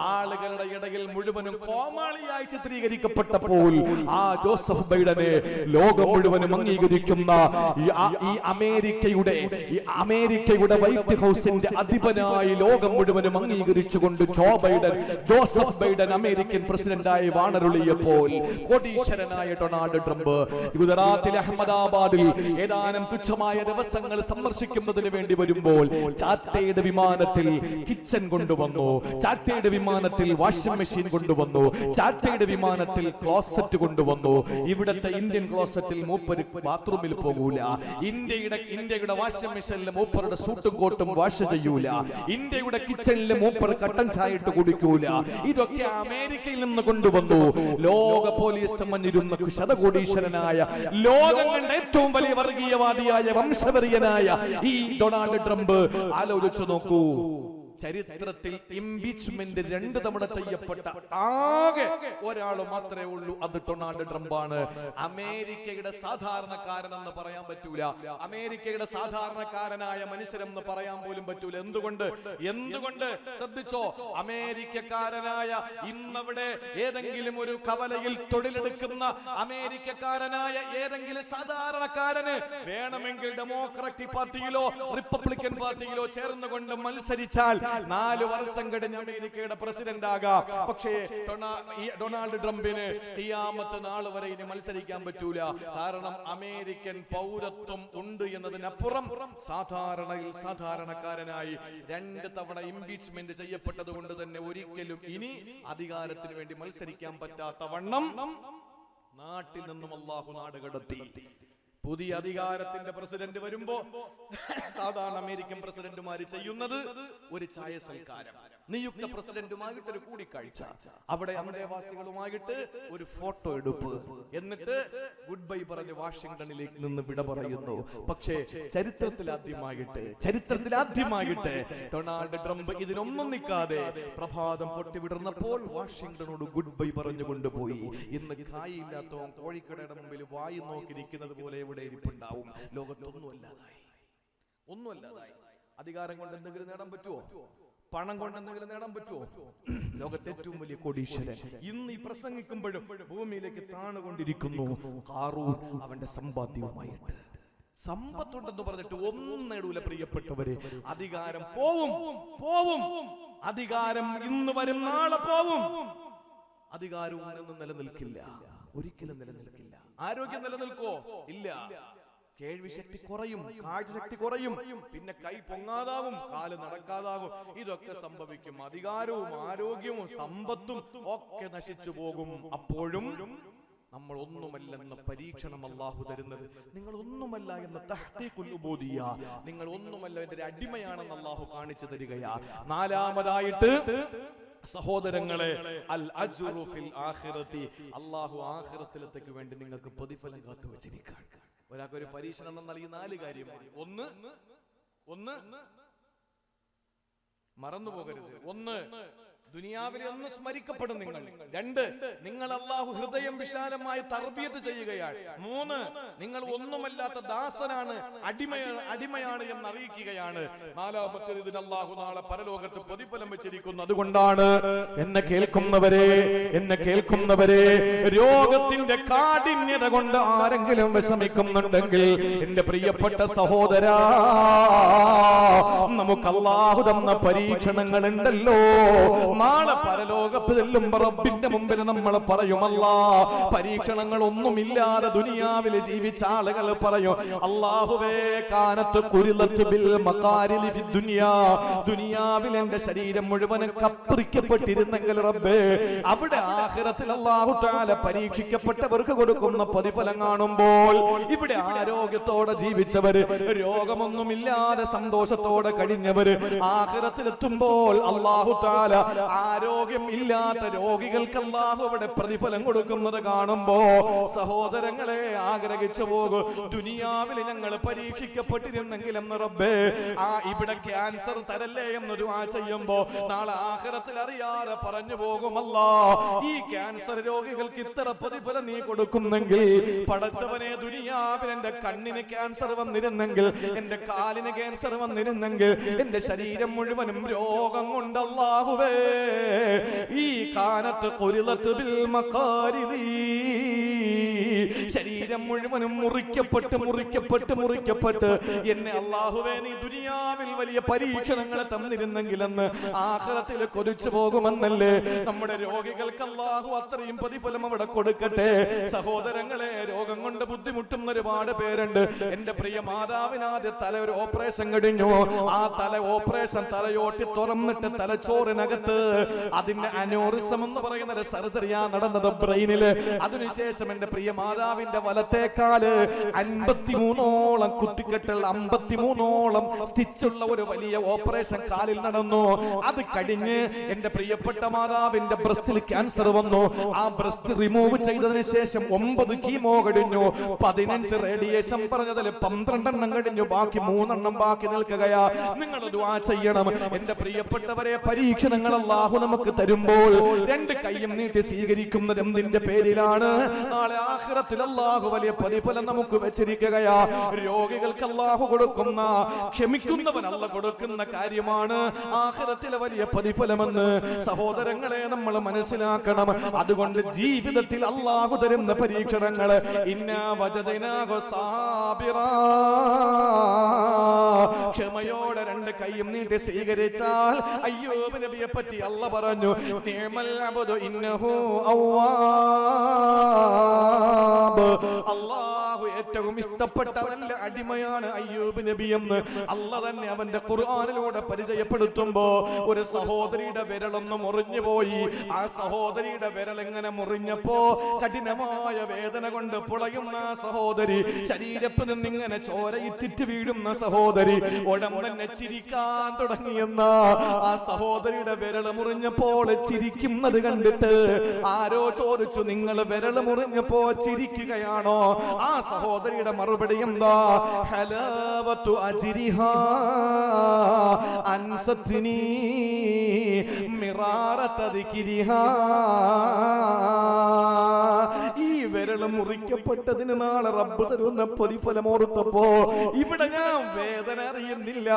ആളുകളുടെ ഇടയിൽ മുഴുവനും കോമാളിയായി ചിത്രീകരിക്കപ്പെട്ടപ്പോൾ ആ ജോസഫ് ബൈഡനെ ലോകം മുഴുവനും അംഗീകരിക്കുന്ന ഈ അമേരിക്കയുടെ വൈറ്റ് ഹൗസിന്റെ അധിപനായി ലോകം മുഴുവനും അംഗീകരിച്ചുകൊണ്ട് ജോസഫ് ബൈഡൻ അമേരിക്കൻ പ്രസിഡന്റായി വാണരുളിയപ്പോൾ കോടീശ്വരനായ ഡൊണാൾഡ് ട്രംപ് ഗുജറാത്തിലെ അഹമ്മദാബാദിൽ ഏതാനും തുച്ഛമായ ദിവസങ്ങൾ സന്ദർശിക്കുന്നതിന് വേണ്ടി വരുമ്പോൾ ചാർട്ടേഡ് വിമാനത്തിൽ കിച്ചൺ കൊണ്ടുവന്നു, ചാർട്ടേഡ് വിമാനത്തിൽ വാഷിംഗ് മെഷീൻ കൊണ്ടുവന്നു, ചാർട്ടേഡ് വിമാനത്തിൽ ക്ലോസറ്റ് കൊണ്ടുവന്നു. ഇവിടത്തെ ഇന്ത്യൻ ക്ലോസറ്റിൽ മൂപ്പര് ബാത്റൂമിൽ പോകൂല. ഇന്ത്യയുടെ വാഷിംഗ് മെഷീനിൽ മൂപ്പറുടെ സൂട്ടും കോട്ടും വാഷ് ചെയ്യൂല. ഇന്ത്യയുടെ കിച്ചണിൽ മൂപ്പർ കട്ടൻ ചായ ഇട്ട് കുടിക്കൂല. ഇതൊക്കെ അമേരിക്കയിൽ നിന്ന് കൊണ്ടുവന്നു. ലോക പോലീസ് ചമഞ്ഞിരുന്ന ശതകോടീശ്വരനായ, ലോകം കണ്ട ഏറ്റവും വലിയ വർഗീയവാദിയായ, വംശവെറിയനായ ഈ ഡൊണാൾഡ് ട്രംപ് ആലോചിച്ചു നോക്കൂ. ചരിത്രത്തിൽ ഇംപീച്ച്മെന്റ് 2 തവണ ചെയ്യപ്പെട്ട ആകെ ഒരാൾ മാത്രമേ ഉള്ളൂ, അത് ഡൊണാൾഡ് ട്രംപാണ്. അമേരിക്കയുടെ സാധാരണക്കാരനെന്ന് പറയാൻ പറ്റൂല, അമേരിക്കയുടെ സാധാരണക്കാരനായ മനുഷ്യരെന്ന് പറയാൻ പോലും പറ്റൂല. എന്തുകൊണ്ട് ശ്രദ്ധിച്ചോ? അമേരിക്കക്കാരനായ, ഇന്നവിടെ ഏതെങ്കിലും ഒരു കവലയിൽ തൊഴിലെടുക്കുന്ന അമേരിക്കക്കാരനായ ഏതെങ്കിലും സാധാരണക്കാരന് വേണമെങ്കിൽ ഡെമോക്രാറ്റിക് പാർട്ടിയിലോ റിപ്പബ്ലിക്കൻ പാർട്ടിയിലോ ചേർന്നുകൊണ്ട് മത്സരിച്ചാൽ 4 വർഷം കഴിഞ്ഞ് അമേരിക്കയുടെ പ്രസിഡന്റ് ആകാം. പക്ഷേ ഡൊണാൾഡ് ട്രംപിന് ഖിയാമത്ത് നാൾ വരെ ഇനി മത്സരിക്കാൻ പറ്റൂല. കാരണം അമേരിക്കൻ പൗരത്വം ഉണ്ട് എന്നതിനപ്പുറം സാധാരണക്കാരനായി 2 തവണ ഇംപീച്ച്മെന്റ് ചെയ്യപ്പെട്ടത് കൊണ്ട് തന്നെ ഒരിക്കലും ഇനി അധികാരത്തിന് വേണ്ടി മത്സരിക്കാൻ പറ്റാത്ത വണ്ണം നാട്ടിൽ നിന്നും അല്ലാഹു നാട് കടത്തി. പുതിയ അധികാരത്തിന്റെ പ്രസിഡന്റ് വരുമ്പോ സാധാരണ അമേരിക്കൻ പ്രസിഡന്റുമാര് ചെയ്യുന്നത് ഒരു ചായ സൽക്കാരം, നിയുക്ത പ്രസിഡന്റുമായിട്ട് ഒരു കൂടിക്കാഴ്ച, അവിടെ അമേരിക്കവാസികളുമായിട്ട് ഒരു ഫോട്ടോ എടുപ്പ്, എന്നിട്ട് ഗുഡ് ബൈ പറഞ്ഞ് വാഷിംഗ്ടണിലേക്ക് നിന്ന് വിട പറയുന്നു. പക്ഷേ ചരിത്രത്തിൽ ആദ്യമായിട്ട് ഡൊണാൾഡ് ട്രംപ് ഇതിനൊന്നും നിൽക്കാതെ പ്രഭാതം പൊട്ടിവിടർന്നപ്പോൾ വാഷിംഗ്ടണോട് ഗുഡ് ബൈ പറഞ്ഞു കൊണ്ടുപോയി. ഇന്ന് കായില്ലാത്തവൻ കോഴിക്കടയുടെ മുമ്പിൽ വായി നോക്കിയിരിക്കുന്നത് പോലെ ഇവിടെ ഇരിപ്പുണ്ടാവും. ഒന്നുമല്ലാതായി. അധികാരം കൊണ്ട് എന്തെങ്കിലും നേടാൻ പറ്റുമോ? പണം കൊണ്ട് എന്തെങ്കിലും നേടാൻ പറ്റുമോ? ലോകത്തെ ഏറ്റവും വലിയ കോടീശ്വരൻ ഇന്ന് ഈ പ്രസംഗിക്കുമ്പോഴും ഭൂമിയിലേക്ക് താണുകൊണ്ടിരിക്കുന്നു. ഖാറൂൻ അവന്റെ സമ്പാദ്യവുമായിട്ട്. സമ്പത്തുണ്ടെന്ന് പറഞ്ഞിട്ട് ഒന്നും നേടൂല പ്രിയപ്പെട്ടവരെ. അധികാരം പോവും. അധികാരം ഇന്ന് വരും, നാളെ പോവും. അധികാരവും ഒന്നും നിലനിൽക്കില്ല, ഒരിക്കലും നിലനിൽക്കില്ല. ആരോഗ്യം നിലനിൽക്കോ? ഇല്ല. കേൾവിശക്തി കുറയും, കാഴ്ചശക്തി കുറയും, പിന്നെ കൈ പൊങ്ങാതാവും, കാല് നടക്കാതാവും. ഇതൊക്കെ സംഭവിക്കും. അധികാരവും ആരോഗ്യവും സമ്പത്തും ഒക്കെ നശിച്ചു പോകും. അപ്പോഴും നമ്മൾ ഒന്നുമല്ലെന്ന പരീക്ഷണം അല്ലാഹു തരുന്നത്. നിങ്ങൾ ഒന്നുമല്ല എന്ന തഹ്ഖീഖുൽ ഉബൂദിയ്യ, നിങ്ങൾ ഒന്നുമല്ല എന്റെ അടിമയാണെന്ന് അല്ലാഹു കാണിച്ചു തരികയാ. 4-മതായിട്ട് സഹോദരങ്ങളെ, അൽ അജ്റു ഫിൽ ആഖിറതി, അല്ലാഹു ആഖിറത്തിലേക്ക് വേണ്ടി നിങ്ങൾക്ക് പ്രതിഫലം കാത്തു വെച്ചിരിക്കുകയാണ്. ഒരാൾക്ക് ഒരു പരീക്ഷണം എന്നാൽ ഈ 4 കാര്യമാണ്. ഒന്ന് മറന്നു പോകരുത്. 1 ദുനിയാവിൽ ഒന്ന് സ്മരിക്കപ്പെടും നിങ്ങൾ. 2, നിങ്ങൾ അള്ളാഹു ഹൃദയം വിശാലമായി തർബിയത്ത് ചെയ്യുകയാണ്. 3, നിങ്ങൾ ഒന്നുമല്ലാത്ത ദാസനാണ്, അടിമയാണ് എന്ന് അറിയിക്കുകയാണ്. 4, ഇതിന് അള്ളാഹു നാളെ പരലോകത്ത് പ്രതിഫലം വെച്ചിരിക്കുന്നു. അതുകൊണ്ടാണ് എന്നെ കേൾക്കുന്നവരെ രോഗത്തിന്റെ കാഠിന്യത കൊണ്ട് ആരെങ്കിലും വിഷമിക്കുന്നുണ്ടെങ്കിൽ എന്റെ പ്രിയപ്പെട്ട സഹോദരാ, നമുക്ക് അള്ളാഹു തന്ന പരീക്ഷണങ്ങൾ ഉണ്ടല്ലോ. നാളെ പരലോകത്ത് ചെല്ലുമ്പോ റബ്ബിന്റെ മുമ്പിൽ നമ്മൾ പറയുമല്ല, പരീക്ഷണങ്ങൾ ഒന്നുമില്ലാതെ ദുനിയാവിൽ ജീവിച്ച ആളുകൾ പറയും, അല്ലാഹുവേ കാനത്ത് കുരിലത്ത് ബിൽ മഖാരിലി ഫി ദുനിയാ, ദുനിയാവിൽ എന്റെ ശരീരം മുഴുവൻ കത്രിക്കപ്പെട്ടിരുന്നെങ്കിൽ റബ്ബേ, അവിടെ ആഖിറത്തിൽ അല്ലാഹു തആല പരീക്ഷിക്കപ്പെട്ടവർക്ക് കൊടുക്കുന്ന പ്രതിഫലം കാണുമ്പോൾ ഇവിടെ ആരോഗ്യത്തോടെ ജീവിച്ചവര്, രോഗമൊന്നുമില്ലാതെ സന്തോഷത്തോടെ കഴിഞ്ഞവര് ആഖിറത്തിലെത്തുമ്പോൾ അല്ലാഹു തആല ആരോഗ്യം ഇല്ലാത്ത രോഗികൾക്ക് അല്ലാഹു അവിടെ പ്രതിഫലം കൊടുക്കുന്നത് കാണുമ്പോ സഹോദരങ്ങളെ ആഗ്രഹിച്ചു പോകും, ദുനിയാവിൽ ഞങ്ങൾ പരീക്ഷിക്കപ്പെട്ടിരുന്നെങ്കിൽ എന്ന് റബ്ബേ, ഇവിടെ ക്യാൻസർ തരല്ലേ എന്ന് ദുആ ചെയ്യുമ്പോ നാളെ ആഖിറത്തിൽ അറിയാതെ പറഞ്ഞു പോകുമല്ല, ഈ ക്യാൻസർ രോഗികൾക്ക് ഇത്ര പ്രതിഫലം നീ കൊടുക്കുന്നെങ്കിൽ പടച്ചവനെ, ദുനിയാവിൽ എന്റെ കണ്ണിന് ക്യാൻസർ വന്നിരുന്നെങ്കിൽ, എന്റെ കാലിന് ക്യാൻസർ വന്നിരുന്നെങ്കിൽ, എന്റെ ശരീരം മുഴുവനും രോഗം കൊണ്ട് അല്ലാഹുവേ, ഈ കാനത്ത് ഖുരിലത്ത് ബിൽ മഖാരിദി, ശരീരം മുഴുവനും മുറിക്കപ്പെട്ട് എന്നെ അല്ലാഹുവേ നീ ദുനിയാവിൽ വലിയ പരീക്ഷണങ്ങളെ തന്നിരുന്നെങ്കിലെന്ന് ആഖിറത്തിൽ കൊതിച്ചു പോകുമെന്നല്ലേ. നമ്മുടെ രോഗികൾക്ക് അല്ലാഹു അത്രയും പ്രതിഫലം അവിടെ കൊടുക്കട്ടെ. സഹോദരങ്ങളെ, രോഗം കൊണ്ട് ബുദ്ധിമുട്ടുന്ന ഒരുപാട് പേരുണ്ട്. എന്റെ പ്രിയ മാതാവിനാദ്യ തല ഒരു ഓപ്പറേഷൻ കഴിഞ്ഞു. ആ ഓപ്പറേഷൻ തലയോട്ടി തുറന്നിട്ട് തലച്ചോറിനകത്ത് അതിന്റെ അനോറിസം എന്ന് പറയുന്ന ഒരു സർജറിയാ നടന്നത് ബ്രെയിനില്. അതിനുശേഷം എന്റെ പ്രിയ മാതാവിന്റെ വലത്തേക്കാല് 53ഓളം കുത്തിക്കെട്ടുകൾ, 53ഓളം സ്റ്റിച്ചുള്ള ഒരു വലിയ ഓപ്പറേഷൻ കാലിൽ നടന്നു. അത് കഴിഞ്ഞ് എന്റെ പ്രിയപ്പെട്ട മാതാവിന്റെ ബ്രസ്റ്റിൽ ക്യാൻസർ വന്നു. ആ ബ്രസ്റ്റ് റിമൂവ് ചെയ്തതിനു ശേഷം 9 കീമോ കഴിഞ്ഞു, 15 റേഡിയേഷൻ പറഞ്ഞതിൽ 12 കഴിഞ്ഞു, ബാക്കി 3 ബാക്കി നിൽക്കുകയാ. നിങ്ങൾ ദുആ ചെയ്യണം എന്റെ പ്രിയപ്പെട്ടവരെ. പരീക്ഷണങ്ങൾ അല്ലാഹു നമുക്ക് തരുമ്പോൾ 2 കൈയും നീട്ടി സ്വീകരിക്കുന്നത് എന്തിന്റെ പേരിലാണ്? നാളെ ആഖിറത്തിൽ അല്ലാഹു വലിയ പ്രതിഫലം നമുക്ക് വെച്ചിരിക്കുകയാ. രോഗികൾക്ക് അല്ലാഹു കൊടുക്കുന്ന, ക്ഷമിക്കുന്നവൻ അല്ലാഹു കൊടുക്കുന്ന കാര്യമാണ് ആഖിറത്തിലെ വലിയ പ്രതിഫലമെന്ന് സഹോദരങ്ങളെ നമ്മൾ മനസ്സിലാക്കണം. അതുകൊണ്ട് ജീവിതത്തിൽ അല്ലാഹു തരുന്ന പരീക്ഷണങ്ങൾ ഇന്നാ വജദനാഹു സാബിറാ, ക്ഷമയോടെ 2 കൈയും നീട്ടി സ്വീകരിച്ചാൽ അയ്യൂബ് നബിയെ പറ്റി അല്ലാഹു പറഞ്ഞു, നിഅമൽ അബ്ദു ഇന്നഹു അവ്വാബ്, അല്ലാഹു ഏറ്റവും ഇഷ്ടപ്പെട്ട നല്ല അടിമയാണ് അയ്യൂബ് നബി എന്ന് അല്ലാഹു തന്നെ അവന്റെ ഖുർആനിലൂടെ പരിചയപ്പെടുത്തുമ്പോ ഒരു സഹോദരിയുടെ വിരലൊന്ന് മുറിഞ്ഞു പോയി. ആ സഹോദരിയുടെ വിരൽ എങ്ങനെ മുറിഞ്ഞപ്പോ കഠിനമായ വേദന കൊണ്ട് പുളയുന്ന സഹോദരി, ശരീരത്തിൽ നിന്നിങ്ങനെ ചോരയിറ്റിറ്റ് വീഴുന്ന സഹോദരി ഉടമ്പന്നെ ചിരിക്കാൻ തുടങ്ങിയെന്ന ആ സഹോദരിയുടെ വിരൽ മുറിഞ്ഞപ്പോൾ ചിരിക്കുന്നത് കണ്ടിട്ട് ആരോ ചോദിച്ചു, നിങ്ങൾ വിരൽ മുറിഞ്ഞപ്പോ ചിരിക്കുകയാണോ? ആ സഹോദരിയുടെ മറുപടി എന്താ? ഹലാവത്തു അജ്രിഹാ അൻസത്നി മിറാറത ദിക്രിഹാ, ഈ വിരൽ മുറിക്കപ്പെട്ടതിന് നാളെ റബ്ബ് തരുന്ന പ്രതിഫലം ഓർത്തപ്പോ ഇവിടെ ഞാൻ വേദന അറിയുന്നില്ല,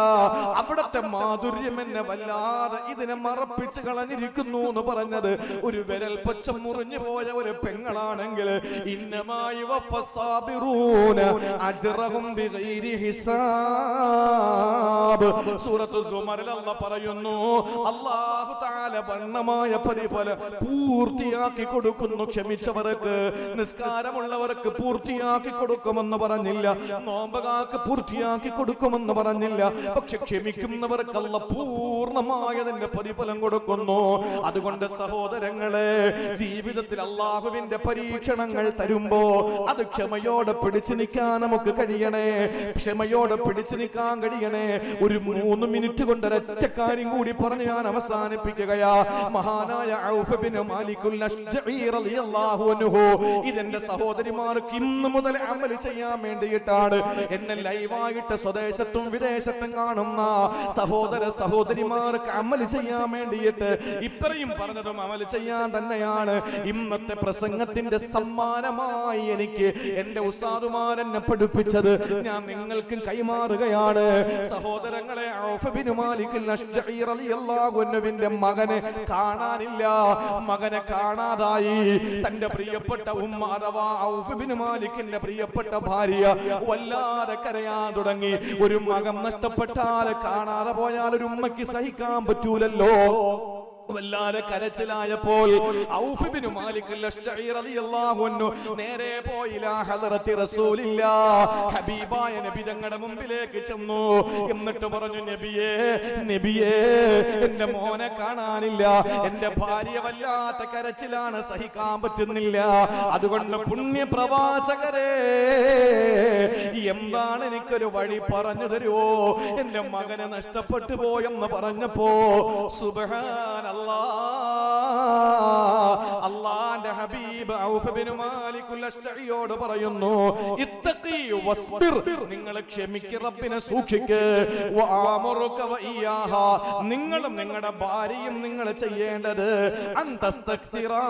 അവിടത്തെ മാധുര്യം എന്നെ വല്ലാതെ ഇതിനെ മറപ്പിച്ച് കളഞ്ഞിരിക്കുന്നു എന്ന് പറഞ്ഞത് ഒരു വിരൽ പച്ചം മുറിഞ്ഞു പോയ ഒരു പെങ്ങളാണെങ്കിൽ ഇന്നമായി അജ്റഹും ബിഗൈരി ഹിസാബ്, സൂറത്ത് സുമറിൽ അല്ലാഹു പറയുന്നു, അല്ലാഹു തആല വർണ്ണമായ പ്രതിഫലം പൂർത്തിയാക്കി കൊടുക്കുന്നു. ക്ഷമിച്ചവർക്ക്, നിസ്കാരമുള്ളവർക്ക് പൂർത്തിയാക്കി കൊടുക്കുമെന്ന് പറഞ്ഞില്ല, നോമ്പകാക്ക് പൂർത്തിയാക്കി കൊടുക്കുമെന്ന് പറഞ്ഞില്ല, പക്ഷെ ക്ഷമിക്കുന്നവർക്ക് അല്ലാഹു പൂർണ്ണമായതിന്റെ പ്രതിഫലം കൊടുക്കുന്നു. അതുകൊണ്ട് സഹോദരങ്ങളെ, ജീവിതത്തിൽ അല്ലാഹുവിന്റെ പരീക്ഷണങ്ങൾ തരുമ്പോ അത് ക്ഷമയോടെ പിടിച്ചു നിൽക്കാൻ നമുക്ക് കഴിയണേ, ക്ഷമയോടെ പിടിച്ചു നിൽക്കാൻ കഴിയണേ. ഒരു 3 മിനിറ്റ് കൊണ്ട് ഒരൊറ്റ കാര്യം കൂടി പറഞ്ഞ് ഞാൻ അവസാനിപ്പിക്കുകയാ. മഹാനായ ഔഫ് ബിൻ മാലിക്കുൽ അശ്ജഈ റളിയല്ലാഹു അൻഹു ഇത് ഇതെന്റെ സഹോദരിമാർക്ക് ഇന്നു മുതൽ അമൽ ചെയ്യാൻ വേണ്ടിയിട്ടാണ്. എന്നെ ലൈവായിട്ട് സ്വദേശത്തും വിദേശത്തും കാണുന്ന സഹോദര സഹോദരിമാർക്ക് അമൽ ചെയ്യാൻ വേണ്ടിയിട്ട് ഇത്രയും പറഞ്ഞതും അമൽ ചെയ്യാൻ തന്നെയാണ്. ഇന്നത്തെ പ്രസംഗത്തിന്റെ സമ്മാനമായി എനിക്ക് എന്റെ ഉസ്താദുമാരെന്നെ പഠിപ്പിച്ചത് ഞാൻ നിങ്ങൾക്കും കൈമാറുകയാണ്. സഹോദരങ്ങളെ, ഔഫ് ബിൻ മാലിക് അൽ-അശ്ജഈ റളിയല്ലാഹു അൻഹുവിന്റെ മകനെ കാണാനില്ല. മകനെ കാണാതായി. തന്റെ പ്രിയപ്പെട്ട ഉമ്മ അഥവാ ഔഫ് ബിൻ മാലിക്കിന്റെ പ്രിയപ്പെട്ട ഭാര്യ വല്ലാതെ കരയാൻ തുടങ്ങി. ഒരു മകൻ നഷ്ടപ്പെട്ടാൽ, കാണാതെ പോയാൽ ഒരു ഉമ്മയ്ക്ക് സഹിക്കാൻ പറ്റൂലല്ലോ. വല്ലാതെ കരച്ചിലായപ്പോൾ ഔഫ് ബിൻ മാലിക് അൽ-അശ്ജഈ റളിയല്ലാഹു അൻഹു നേരെ പോയി ഇലാ ഹദറത്തി റസൂലില്ലാഹ്, ഹബീബായ നബി തങ്ങളുടെ മുമ്പിലേക്ക് ചെന്നു. എന്നിട്ട് പറഞ്ഞു, നബിയേ നബിയേ, എന്റെ മോനെ കാണാനില്ല. എന്റെ ഭാര്യ വല്ലാത്ത കരച്ചിലാണ്, സഹിക്കാൻ പറ്റുന്നില്ല. അതുകൊണ്ട് പുണ്യപ്രവാചകരെ, എന്താണ് എനിക്കൊരു വഴി പറഞ്ഞു തരുവോ? എന്റെ മകനെ നഷ്ടപ്പെട്ടു പോയെന്ന് പറഞ്ഞപ്പോ സുബ്ഹാനല്ലാഹ്, അല്ലാഹുവിന്റെ ഹബീബ് ഔഫ് ബിൻ മാലിക് അൽ-അശ്ജഈയോട് പറയുന്നു, ഇത്തഖി വസ്ബിർ, നിങ്ങൾ ക്ഷമിക്ക്, റബ്ബിനെ സൂക്ഷിക്ക്. വഅമറുക വഇയാഹ, നിങ്ങളും നിങ്ങളുടെ ഭാര്യയും നിങ്ങൾ ചെയ്യേണ്ടത് അൻതസ്തഗ്ഫിറാ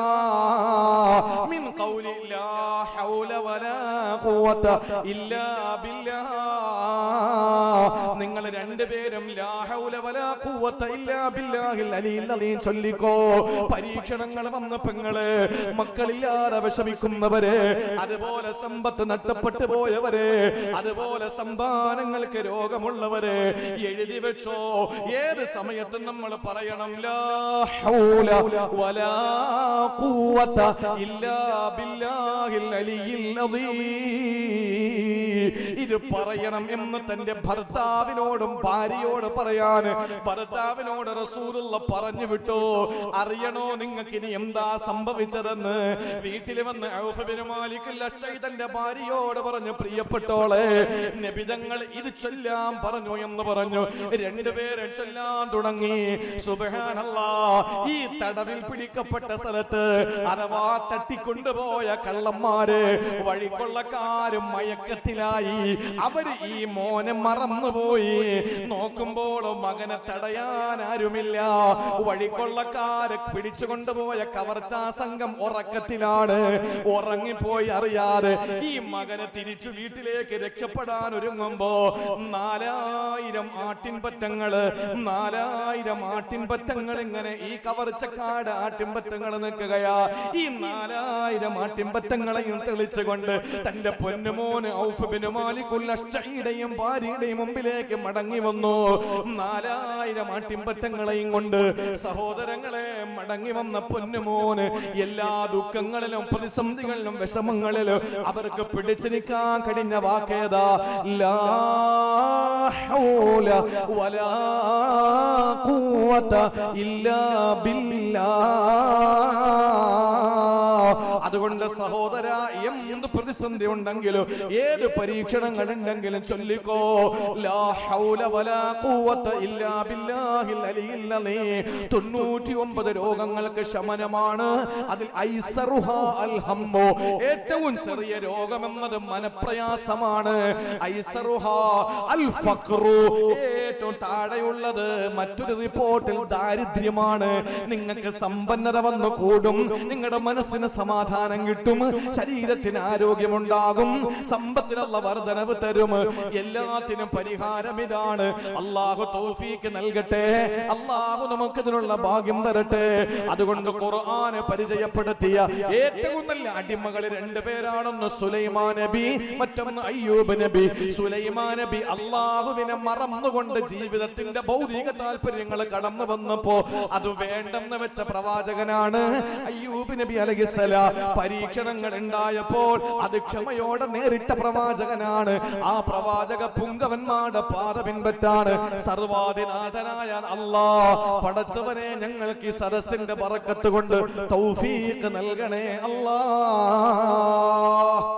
മിൻ ഖൗലി ലാ ഹൗല വലാ ഖുവത ഇല്ലാ ബില്ലാഹ്. നിങ്ങൾ രണ്ടുപേരും ലാ ഹൗല വലാ ഖുവത ഇല്ലാ ബില്ലാഹിൽ അലിയിൽ അലീം ചൊല്ലിക്കോ. പരീക്ഷണങ്ങൾ വന്ന പെങ്ങള്, മക്കളില്ലാതെ വിഷമിക്കുന്നവര്, അതുപോലെ സമ്പത്ത് നഷ്ടപ്പെട്ടു പോയവര്, അതുപോലെ സന്താനങ്ങൾക്ക് രോഗമുള്ളവര്, എഴുതി വെച്ചോ. ഏത് സമയത്തും നമ്മൾ പറയണം ലാ ഹൗല വലാ ഖുവത ഇല്ലാ ബില്ലാഹിൽ അലിയിൽ അലീം. ഇത് പറയണം എന്ന് തന്റെ ഭർത്താവിനോടും ഭാര്യയോട് പറയാൻ ഭർത്താവിനോട് റസൂലുള്ള പറഞ്ഞു വിട്ടു. അറിയണോ നിങ്ങൾക്ക് ഇനി എന്താ സംഭവിച്ചതെന്ന്? വീട്ടിൽ വന്ന് ഔഫ് ബിൻ മാലിക് അൽ-അശ്ജഈ തന്റെ ഭാര്യയോട് പറഞ്ഞു, പ്രിയപ്പെട്ടോളെ, നബി തങ്ങൾ ഇത് ചൊല്ലാൻ പറഞ്ഞു എന്ന് പറഞ്ഞു. രണ്ടുപേരും ചൊല്ലാൻ തുടങ്ങി. സുബ്ഹാനല്ലാഹ്, ഈ തടവിൽ പിടിക്കപ്പെട്ട സ്ഥലത്ത് അഥവാ തട്ടിക്കൊണ്ടുപോയ കള്ളന്മാര്, വഴിക്കൊള്ളക്കാരും മയക്കത്തിലായി. അവര് ഈ മോനെ മറന്നുപോയി. നോക്കുമ്പോൾ മകനെ തടയാൻ ആരുമില്ല. വഴിക്കൊള്ളക്കാരെ പിടിച്ചുകൊണ്ടുപോയ കവർച്ചാ സംഘം ഉറക്കത്തിലാണ്. ഉറങ്ങിപ്പോയി അറിയാതെ ഈ മകനെ തിരിച്ചു വീട്ടിലേക്ക് രക്ഷപ്പെടാൻ ഒരുങ്ങുമ്പോ 4000 ആട്ടിൻപറ്റങ്ങൾ ഇങ്ങനെ ഈ കവർച്ചക്കാട് ആട്ടിൻപറ്റങ്ങൾ നിൽക്കുകയാ. ഈ 4000 ആട്ടിൻപറ്റങ്ങളെയും തെളിച്ചുകൊണ്ട് തന്റെ പൊന്നുമോന് ഔഫ് ബിൻ മാലിക് അൽ-അശ്ജഈയുടെയും ഭാര്യയുടെയും മുമ്പിലേക്ക് മടങ്ങി വന്നു. 4000 ആട്ടിൻപറ്റങ്ങളെയും കൊണ്ട് സഹോദരങ്ങളെ മടങ്ങി വന്ന പൊന്നുമോന് എല്ലാ ദുഃഖങ്ങളിലും പ്രതിസന്ധികളിലും വിഷമങ്ങളിലും അവർക്ക് പിടിച്ചു നിൽക്കാൻ കഴിഞ്ഞ വാക്കേതാ? ലാ ഹൗല വലാ ഖുവത ഇല്ലാ ബില്ലാഹ്. അതുകൊണ്ട് സഹോദര, എന്ത് പ്രതിസന്ധി ഉണ്ടെങ്കിലും ഏത് പരീക്ഷണങ്ങൾ ഉണ്ടെങ്കിലും ചൊല്ലിക്കോ ലാ ഹൗല വലാ ഖുവത ഇല്ലാ ബില്ലാഹിൽ അലിയിൽ അലീം. 99 രോഗങ്ങൾക്ക് ശമനമാണ്. അതിൽ ഐസറുഹാ അൽ ഹമ്മു, ഏറ്റവും ചെറിയ രോഗമെന്നത് മനപ്രയാസമാണ്. ഐസറുഹാ അൽ ഫഖ്റു, ഏറ്റവും താഴെയുള്ളത് മറ്റൊരു റിപ്പോർട്ടിൽ ദാരിദ്ര്യമാണ്. നിങ്ങൾക്ക് സമ്പന്നത വന്നു കൂടും, നിങ്ങളുടെ മനസ്സിന് സമാധാനം കിട്ടും, ശരീരത്തിന് ആരോഗ്യമുണ്ടാകും, സമ്പത്തിനുള്ള വർധനവ് തരും. എല്ലാത്തിനും പരിഹാരം ഇതാണ്. അല്ലാഹു തൗഫീഖ് നൽകട്ടെ. അല്ലാഹു നമുക്ക് ഇതിനുള്ള ഭാഗ്യം തരട്ടെ. അതുകൊണ്ട് ഖുർആൻ പരിചയപ്പെടുത്തിയ ഏറ്റവും നല്ല അടിമകൾ 2 പേരാണെന്ന് സുലൈമാൻ നബി, മറ്റൊന്ന് അയ്യൂബ് നബി. സുലൈമാൻ നബി അല്ലാഹുവിനെ മറന്നുകൊണ്ട് ജീവിതത്തിന്റെ ഭൗതിക താല്പര്യങ്ങൾ കടന്നു വന്നപ്പോ അത് വേണ്ടെന്ന് വെച്ച പ്രവാചകനാണ്. അയ്യൂബ് നബി അലൈഹിസ്സലാം പരീക്ഷണങ്ങൾ ഉണ്ടായപ്പോൾ അത് ക്ഷമയോടെ നേരിട്ട പ്രവാചകനാണ്. ആ പ്രവാചക പുങ്കവന്മാരുടെ പാത പിൻപറ്റാണ് സർവാധിനാഥനായ അല്ലാഹ് പടച്ചവനെ ഞങ്ങൾക്ക് ഈ സദസ്സിന്റെ ബറക്കത്ത് കൊണ്ട് തൗഫീഖ് നൽകണേ അല്ലാഹ്.